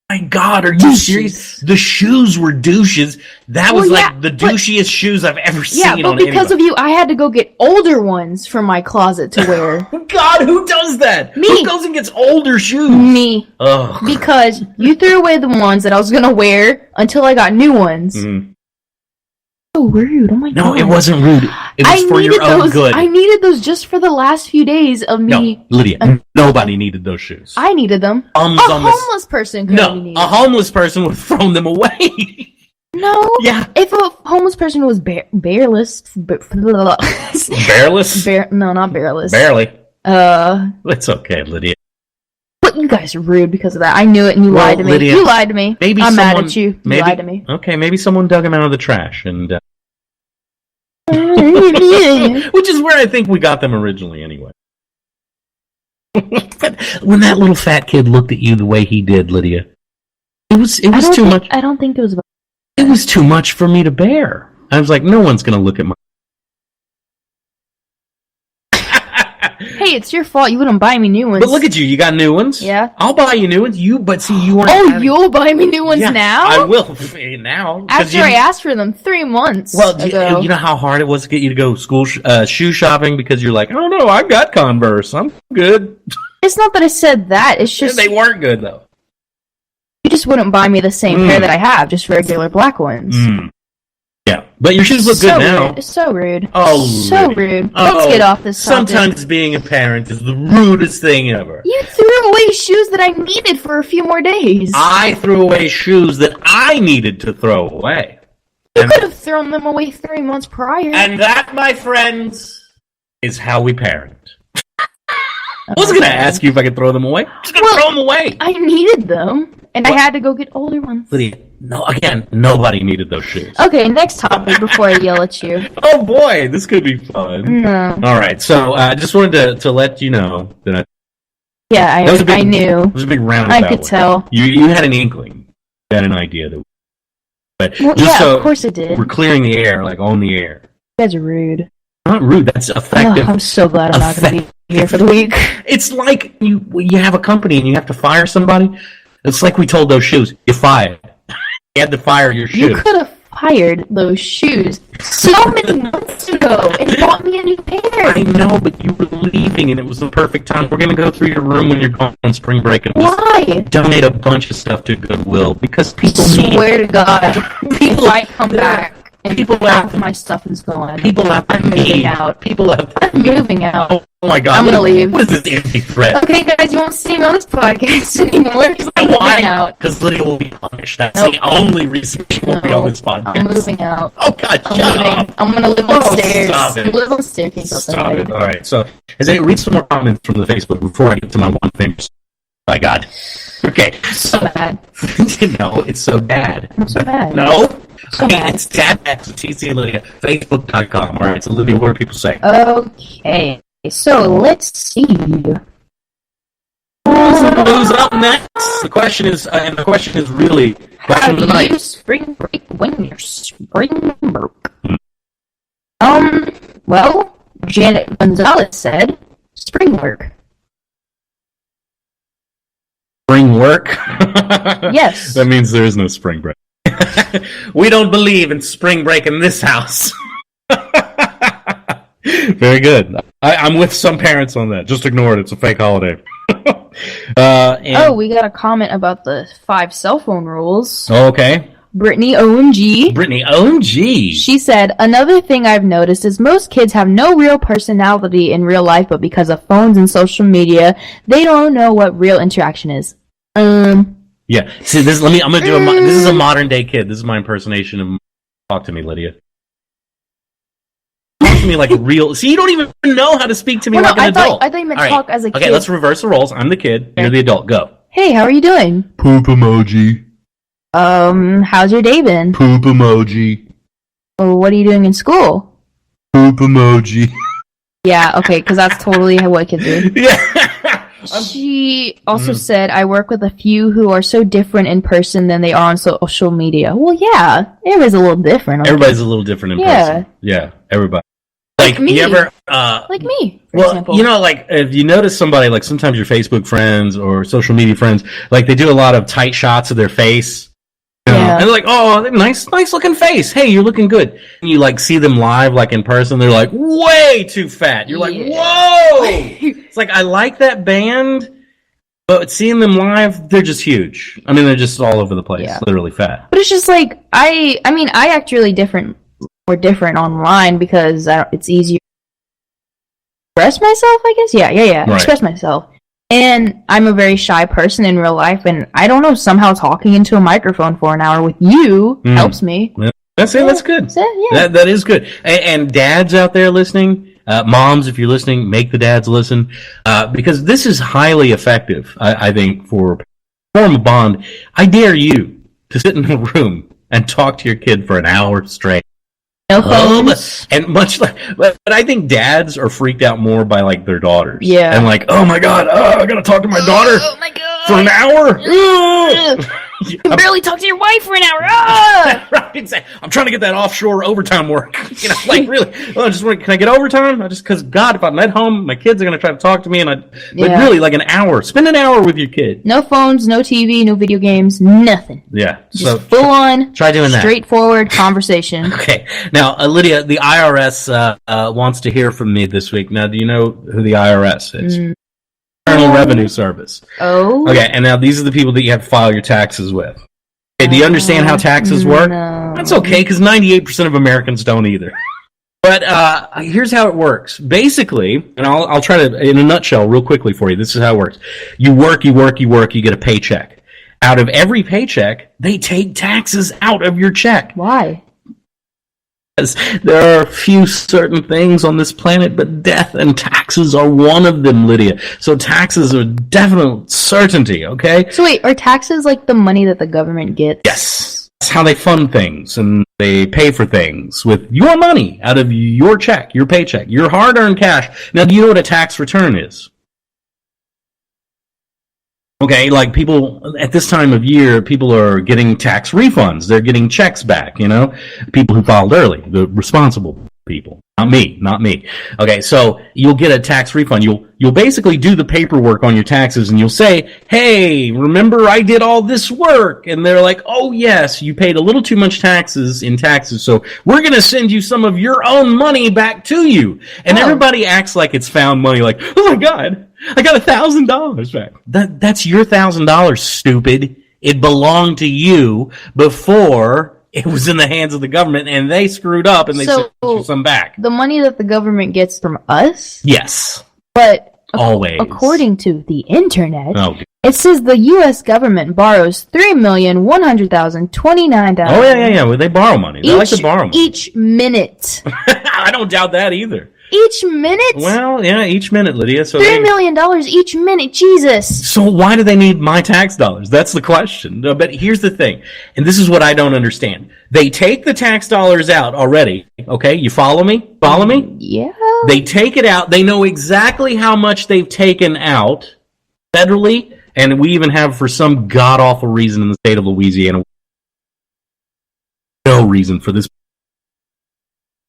[SPEAKER 6] My God, are you serious? The shoes were douches. That was the douchiest shoes I've ever seen on anybody.
[SPEAKER 5] Yeah, but because of you, I had to go get older ones from my closet to wear.
[SPEAKER 6] God, who does that?
[SPEAKER 5] Me.
[SPEAKER 6] Who goes and gets older shoes?
[SPEAKER 5] Me.
[SPEAKER 6] Ugh.
[SPEAKER 5] Because you threw away the ones that I was going to wear until I got new ones. So rude. Oh my God.
[SPEAKER 6] No, it wasn't rude. It was for your own good.
[SPEAKER 5] I needed those just for the last few days of me.
[SPEAKER 6] No, Lydia, nobody needed those shoes.
[SPEAKER 5] I needed them. A homeless person could have needed them.
[SPEAKER 6] A homeless person would have thrown them away.
[SPEAKER 5] No.
[SPEAKER 6] Yeah.
[SPEAKER 5] If a homeless person was bearless.
[SPEAKER 6] Bearless?
[SPEAKER 5] No, not bearless.
[SPEAKER 6] Barely. It's okay, Lydia.
[SPEAKER 5] But you guys are rude because of that. I knew it and you lied to me.
[SPEAKER 6] Lydia,
[SPEAKER 5] you lied to me. I'm mad at you. You lied to me.
[SPEAKER 6] Okay, maybe someone dug them out of the trash and... which is where I think we got them originally anyway. But when that little fat kid looked at you the way he did, Lydia, it was too much.
[SPEAKER 5] I don't think it was about...
[SPEAKER 6] It was too much for me to bear. I was like, no one's going to look at my...
[SPEAKER 5] Hey, it's your fault. You wouldn't buy me new ones.
[SPEAKER 6] But look at you. You got new ones.
[SPEAKER 5] Yeah.
[SPEAKER 6] I'll buy you new ones. But see, you weren't.
[SPEAKER 5] Oh, you'll buy me new ones now?
[SPEAKER 6] I will now.
[SPEAKER 5] After I asked for them 3 months ago.
[SPEAKER 6] You know how hard it was to get you to go shoe shopping because you're like, oh no, I've got Converse. I'm good.
[SPEAKER 5] It's not that I said that. It's just
[SPEAKER 6] they weren't good though.
[SPEAKER 5] You just wouldn't buy me the same pair that I have, just regular black ones.
[SPEAKER 6] Yeah, but your shoes look good now.
[SPEAKER 5] Rude. It's so rude.
[SPEAKER 6] Oh,
[SPEAKER 5] so rude. Let's get off this topic.
[SPEAKER 6] Sometimes being a parent is the rudest thing ever.
[SPEAKER 5] You threw away shoes that I needed for a few more days.
[SPEAKER 6] I threw away shoes that I needed to throw away.
[SPEAKER 5] You could have thrown them away 3 months prior.
[SPEAKER 6] And that, my friends, is how we parent. I wasn't going to ask you if I could throw them away. I was going to throw them away.
[SPEAKER 5] I needed them, and I had to go get older ones.
[SPEAKER 6] Lydia, nobody needed those shoes.
[SPEAKER 5] Okay, next topic before I yell at you.
[SPEAKER 6] Oh boy, this could be fun.
[SPEAKER 5] No.
[SPEAKER 6] All right, so I just wanted to let you know that
[SPEAKER 5] I knew.
[SPEAKER 6] It was a big roundabout.
[SPEAKER 5] I could tell.
[SPEAKER 6] You had an inkling. You had an idea. But
[SPEAKER 5] well,
[SPEAKER 6] just so
[SPEAKER 5] of course it did.
[SPEAKER 6] We're clearing the air, like on the air.
[SPEAKER 5] You guys are rude.
[SPEAKER 6] Not rude, that's effective.
[SPEAKER 5] Oh, I'm so glad I'm not going to be here for the week.
[SPEAKER 6] It's like you have a company and you have to fire somebody. It's like we told those shoes, you fired. You had to fire your shoes.
[SPEAKER 5] You could have fired those shoes so many months ago and bought me a new pair.
[SPEAKER 6] I know, but you were leaving and it was the perfect time. We're going to go through your room when you're gone on spring break and
[SPEAKER 5] Why?
[SPEAKER 6] Donate a bunch of stuff to Goodwill because people
[SPEAKER 5] swear to God, people might come back. And half my stuff is gone. I'm moving out. I'm moving out.
[SPEAKER 6] Oh my God.
[SPEAKER 5] I'm going to leave.
[SPEAKER 6] What is this empty threat?
[SPEAKER 5] Okay, guys, you won't see me on this podcast anymore because I'm moving out.
[SPEAKER 6] Because Lydia will be punished. That's the only reason she won't be on this podcast.
[SPEAKER 5] I'm moving out.
[SPEAKER 6] Oh God, shut up.
[SPEAKER 5] I'm going to live upstairs.
[SPEAKER 6] Stop it.
[SPEAKER 5] Live on the staircase.
[SPEAKER 6] Stop it. All right, so read some more comments from the Facebook before I get to my one thing. My God. Okay.
[SPEAKER 5] So bad.
[SPEAKER 6] No, it's so bad.
[SPEAKER 5] I'm so bad.
[SPEAKER 6] No.
[SPEAKER 5] So
[SPEAKER 6] okay,
[SPEAKER 5] bad.
[SPEAKER 6] it's HOSTS TC LYDIA, Facebook.com. All right, so Lydia, what do people say?
[SPEAKER 5] Okay, so let's see.
[SPEAKER 6] Who's up next? The question is really question of the night.
[SPEAKER 5] How do you spring break when you're spring broke? Well, Janet Gonzalez said, spring work.
[SPEAKER 6] Spring work?
[SPEAKER 5] Yes.
[SPEAKER 6] That means there is no spring break. We don't believe in spring break in this house. Very good. I'm with some parents on that. Just ignore it. It's a fake holiday.
[SPEAKER 5] We got a comment about the 5 cell phone rules.
[SPEAKER 6] Okay.
[SPEAKER 5] Brittany OMG. She said, another thing I've noticed is most kids have no real personality in real life, but because of phones and social media, they don't know what real interaction is.
[SPEAKER 6] Yeah. See, this. I'm gonna do this is a modern day kid. This is my impersonation of. Talk to me, Lydia. Talk to me like a real. See, you don't even know how to speak to me like an adult.
[SPEAKER 5] I thought you meant talk as a kid.
[SPEAKER 6] Okay, let's reverse the roles. I'm the kid. You're the adult. Go.
[SPEAKER 5] Hey, how are you doing?
[SPEAKER 3] Poop emoji.
[SPEAKER 5] How's your day been?
[SPEAKER 3] Poop emoji.
[SPEAKER 5] Oh, what are you doing in school?
[SPEAKER 3] Poop emoji.
[SPEAKER 5] Yeah, okay, because that's totally what kids do.
[SPEAKER 6] Yeah.
[SPEAKER 5] She also said, I work with a few who are so different in person than they are on social media. Well, yeah, everybody's a little different. Okay?
[SPEAKER 6] Everybody's a little different in person. Yeah, everybody. Like
[SPEAKER 5] me.
[SPEAKER 6] You ever,
[SPEAKER 5] like me, for example.
[SPEAKER 6] You know, like, if you notice somebody, like, sometimes your Facebook friends or social media friends, like, they do a lot of tight shots of their face.
[SPEAKER 5] Yeah.
[SPEAKER 6] And they're like, oh, nice looking face. Hey, you're looking good. And you like see them live, like in person, they're like way too fat. You're like, whoa! It's like, I like that band, but seeing them live, they're just huge. I mean, they're just all over the place, literally fat.
[SPEAKER 5] But it's just like, I act really more different online because it's easier to express myself, I guess. Yeah. Right. Express myself. And I'm a very shy person in real life, and I don't know, somehow talking into a microphone for an hour with you helps me.
[SPEAKER 6] Yeah. That's it. That's good. That is good. And dads out there listening, moms, if you're listening, make the dads listen, because this is highly effective, I think, for form a bond. I dare you to sit in a room and talk to your kid for an hour straight.
[SPEAKER 5] No phones.
[SPEAKER 6] And much like, but I think dads are freaked out more by like their daughters. Yeah. And like, oh my God, I gotta talk to my daughter for an hour.
[SPEAKER 5] You can barely talk to your wife for an hour. Ah!
[SPEAKER 6] Right, exactly. I'm trying to get that offshore overtime work. Like really. Well, can I get overtime? Because God, if I'm at home, my kids are going to try to talk to me, but really, like an hour. Spend an hour with your kid.
[SPEAKER 5] No phones, no TV, no video games, nothing.
[SPEAKER 6] Yeah.
[SPEAKER 5] Just full on,
[SPEAKER 6] try doing that.
[SPEAKER 5] Straightforward conversation.
[SPEAKER 6] Okay. Now, Lydia, the IRS wants to hear from me this week. Now, do you know who the IRS is? Internal Revenue Service.
[SPEAKER 5] Oh.
[SPEAKER 6] Okay, and now these are the people that you have to file your taxes with. Okay, do you understand how taxes work?
[SPEAKER 5] No.
[SPEAKER 6] That's okay, because 98% of Americans don't either. But here's how it works. Basically, and I'll try to, in a nutshell, real quickly for you, this is how it works. You work, you get a paycheck. Out of every paycheck, they take taxes out of your check.
[SPEAKER 5] Why?
[SPEAKER 6] Because there are a few certain things on this planet, but death and taxes are one of them, Lydia. So taxes are a definite certainty, okay?
[SPEAKER 5] So wait, are taxes like the money that the government gets?
[SPEAKER 6] Yes. That's how they fund things, and they pay for things with your money out of your check, your paycheck, your hard-earned cash. Now, do you know what a tax return is? Okay, like people, at this time of year, people are getting tax refunds. They're getting checks back, People who filed early, the responsible people. Not me. Okay, so you'll get a tax refund. You'll basically do the paperwork on your taxes, and you'll say, hey, remember I did all this work? And they're like, oh, yes, you paid a little too much taxes, so we're going to send you some of your own money back to you. And everybody acts like it's found money, like, oh, my God. I got $1,000 back. That's your $1,000, stupid. It belonged to you before it was in the hands of the government, and they screwed up, and they sent you some back.
[SPEAKER 5] The money that the government gets from us?
[SPEAKER 6] Yes.
[SPEAKER 5] But
[SPEAKER 6] always,
[SPEAKER 5] according to the internet,
[SPEAKER 6] it
[SPEAKER 5] says the U.S. government borrows $3,100,029.
[SPEAKER 6] Oh, yeah. Well, they borrow money. They like to borrow money.
[SPEAKER 5] Each minute.
[SPEAKER 6] I don't doubt that either.
[SPEAKER 5] Each minute?
[SPEAKER 6] Well, yeah, each minute, Lydia. So
[SPEAKER 5] $3 million each minute, Jesus.
[SPEAKER 6] So why do they need my tax dollars? That's the question. But here's the thing, and this is what I don't understand. They take the tax dollars out already, okay? You follow me? Follow me?
[SPEAKER 5] Yeah.
[SPEAKER 6] They take it out. They know exactly how much they've taken out federally, and we even have, for some god-awful reason in the state of Louisiana, no reason for this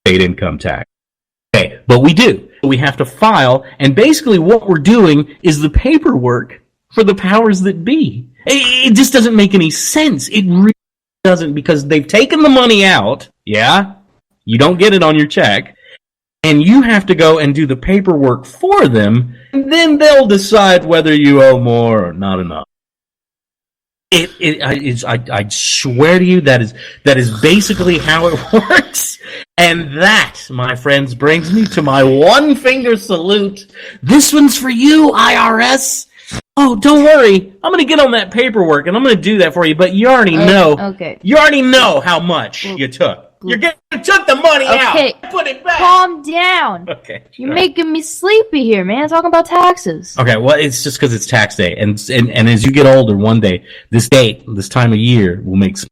[SPEAKER 6] state income tax. Okay, but we do. We have to file, and basically what we're doing is the paperwork for the powers that be. It just doesn't make any sense. It really doesn't, because they've taken the money out, yeah? You don't get it on your check, and you have to go and do the paperwork for them, and then they'll decide whether you owe more or not enough. I swear to you, that is basically how it works. And that, my friends, brings me to my one finger salute. This one's for you, IRS. Oh, don't worry. I'm going to get on that paperwork, and I'm going to do that for you. But you already know.
[SPEAKER 5] Okay.
[SPEAKER 6] You already know how much you took. You took the money out. Put it back.
[SPEAKER 5] Calm down.
[SPEAKER 6] Okay.
[SPEAKER 5] You're making me sleepy here, man. Talking about taxes.
[SPEAKER 6] Okay, well, it's just because it's tax day. And as you get older, one day, this time of year, will make some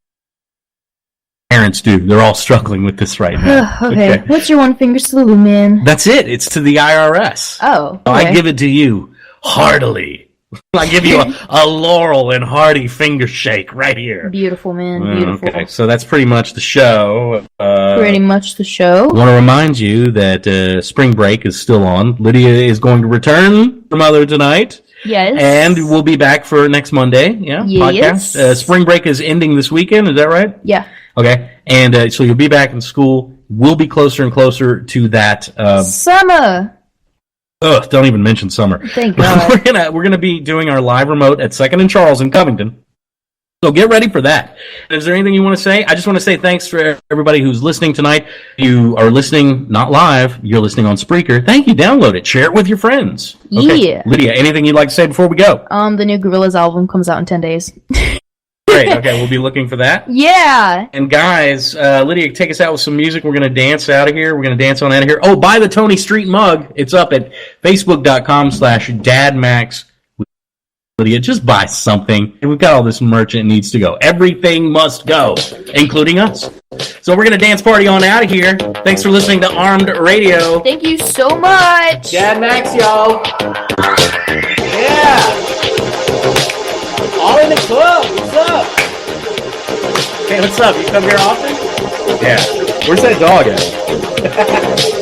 [SPEAKER 6] parents do. They're all struggling with this right now.
[SPEAKER 5] Okay. What's your one finger salute, man?
[SPEAKER 6] That's it. It's to the IRS.
[SPEAKER 5] Oh. Okay.
[SPEAKER 6] I give it to you heartily. I give you a laurel and hearty finger shake right here.
[SPEAKER 5] Beautiful, man. Beautiful.
[SPEAKER 6] Okay, so that's pretty much the show.
[SPEAKER 5] Pretty much the show.
[SPEAKER 6] I want to remind you that spring break is still on. Lydia is going to return from Mother tonight.
[SPEAKER 5] Yes.
[SPEAKER 6] And we'll be back for next Monday. Yeah.
[SPEAKER 5] Yes.
[SPEAKER 6] Podcast. Spring break is ending this weekend. Is that right?
[SPEAKER 5] Yeah.
[SPEAKER 6] Okay. And so you'll be back in school. We'll be closer and closer to that.
[SPEAKER 5] Summer.
[SPEAKER 6] Ugh, don't even mention summer.
[SPEAKER 5] Thank God.
[SPEAKER 6] We're gonna be doing our live remote at 2nd and Charles in Covington. So get ready for that. Is there anything you want to say? I just want to say thanks for everybody who's listening tonight. You are listening not live, you're listening on Spreaker. Thank you. Download it. Share it with your friends. Okay.
[SPEAKER 5] Yeah.
[SPEAKER 6] Lydia, anything you'd like to say before we go?
[SPEAKER 5] The new Gorillaz album comes out in 10 days.
[SPEAKER 6] Great. Okay, we'll be looking for that.
[SPEAKER 5] Yeah.
[SPEAKER 6] And guys, Lydia, take us out with some music. We're going to dance out of here. We're going to dance on out of here. Oh, buy the Tony Street mug. It's up at facebook.com/dadmax. Lydia, just buy something. We've got all this merch and it needs to go. Everything must go, including us. So we're going to dance party on out of here. Thanks for listening to Armed Radio.
[SPEAKER 5] Thank you so much.
[SPEAKER 6] Dad Max, y'all. Yeah. All in the club. What's up?
[SPEAKER 9] Hey, what's up? You come here often?
[SPEAKER 8] Yeah.
[SPEAKER 9] Where's that dog at?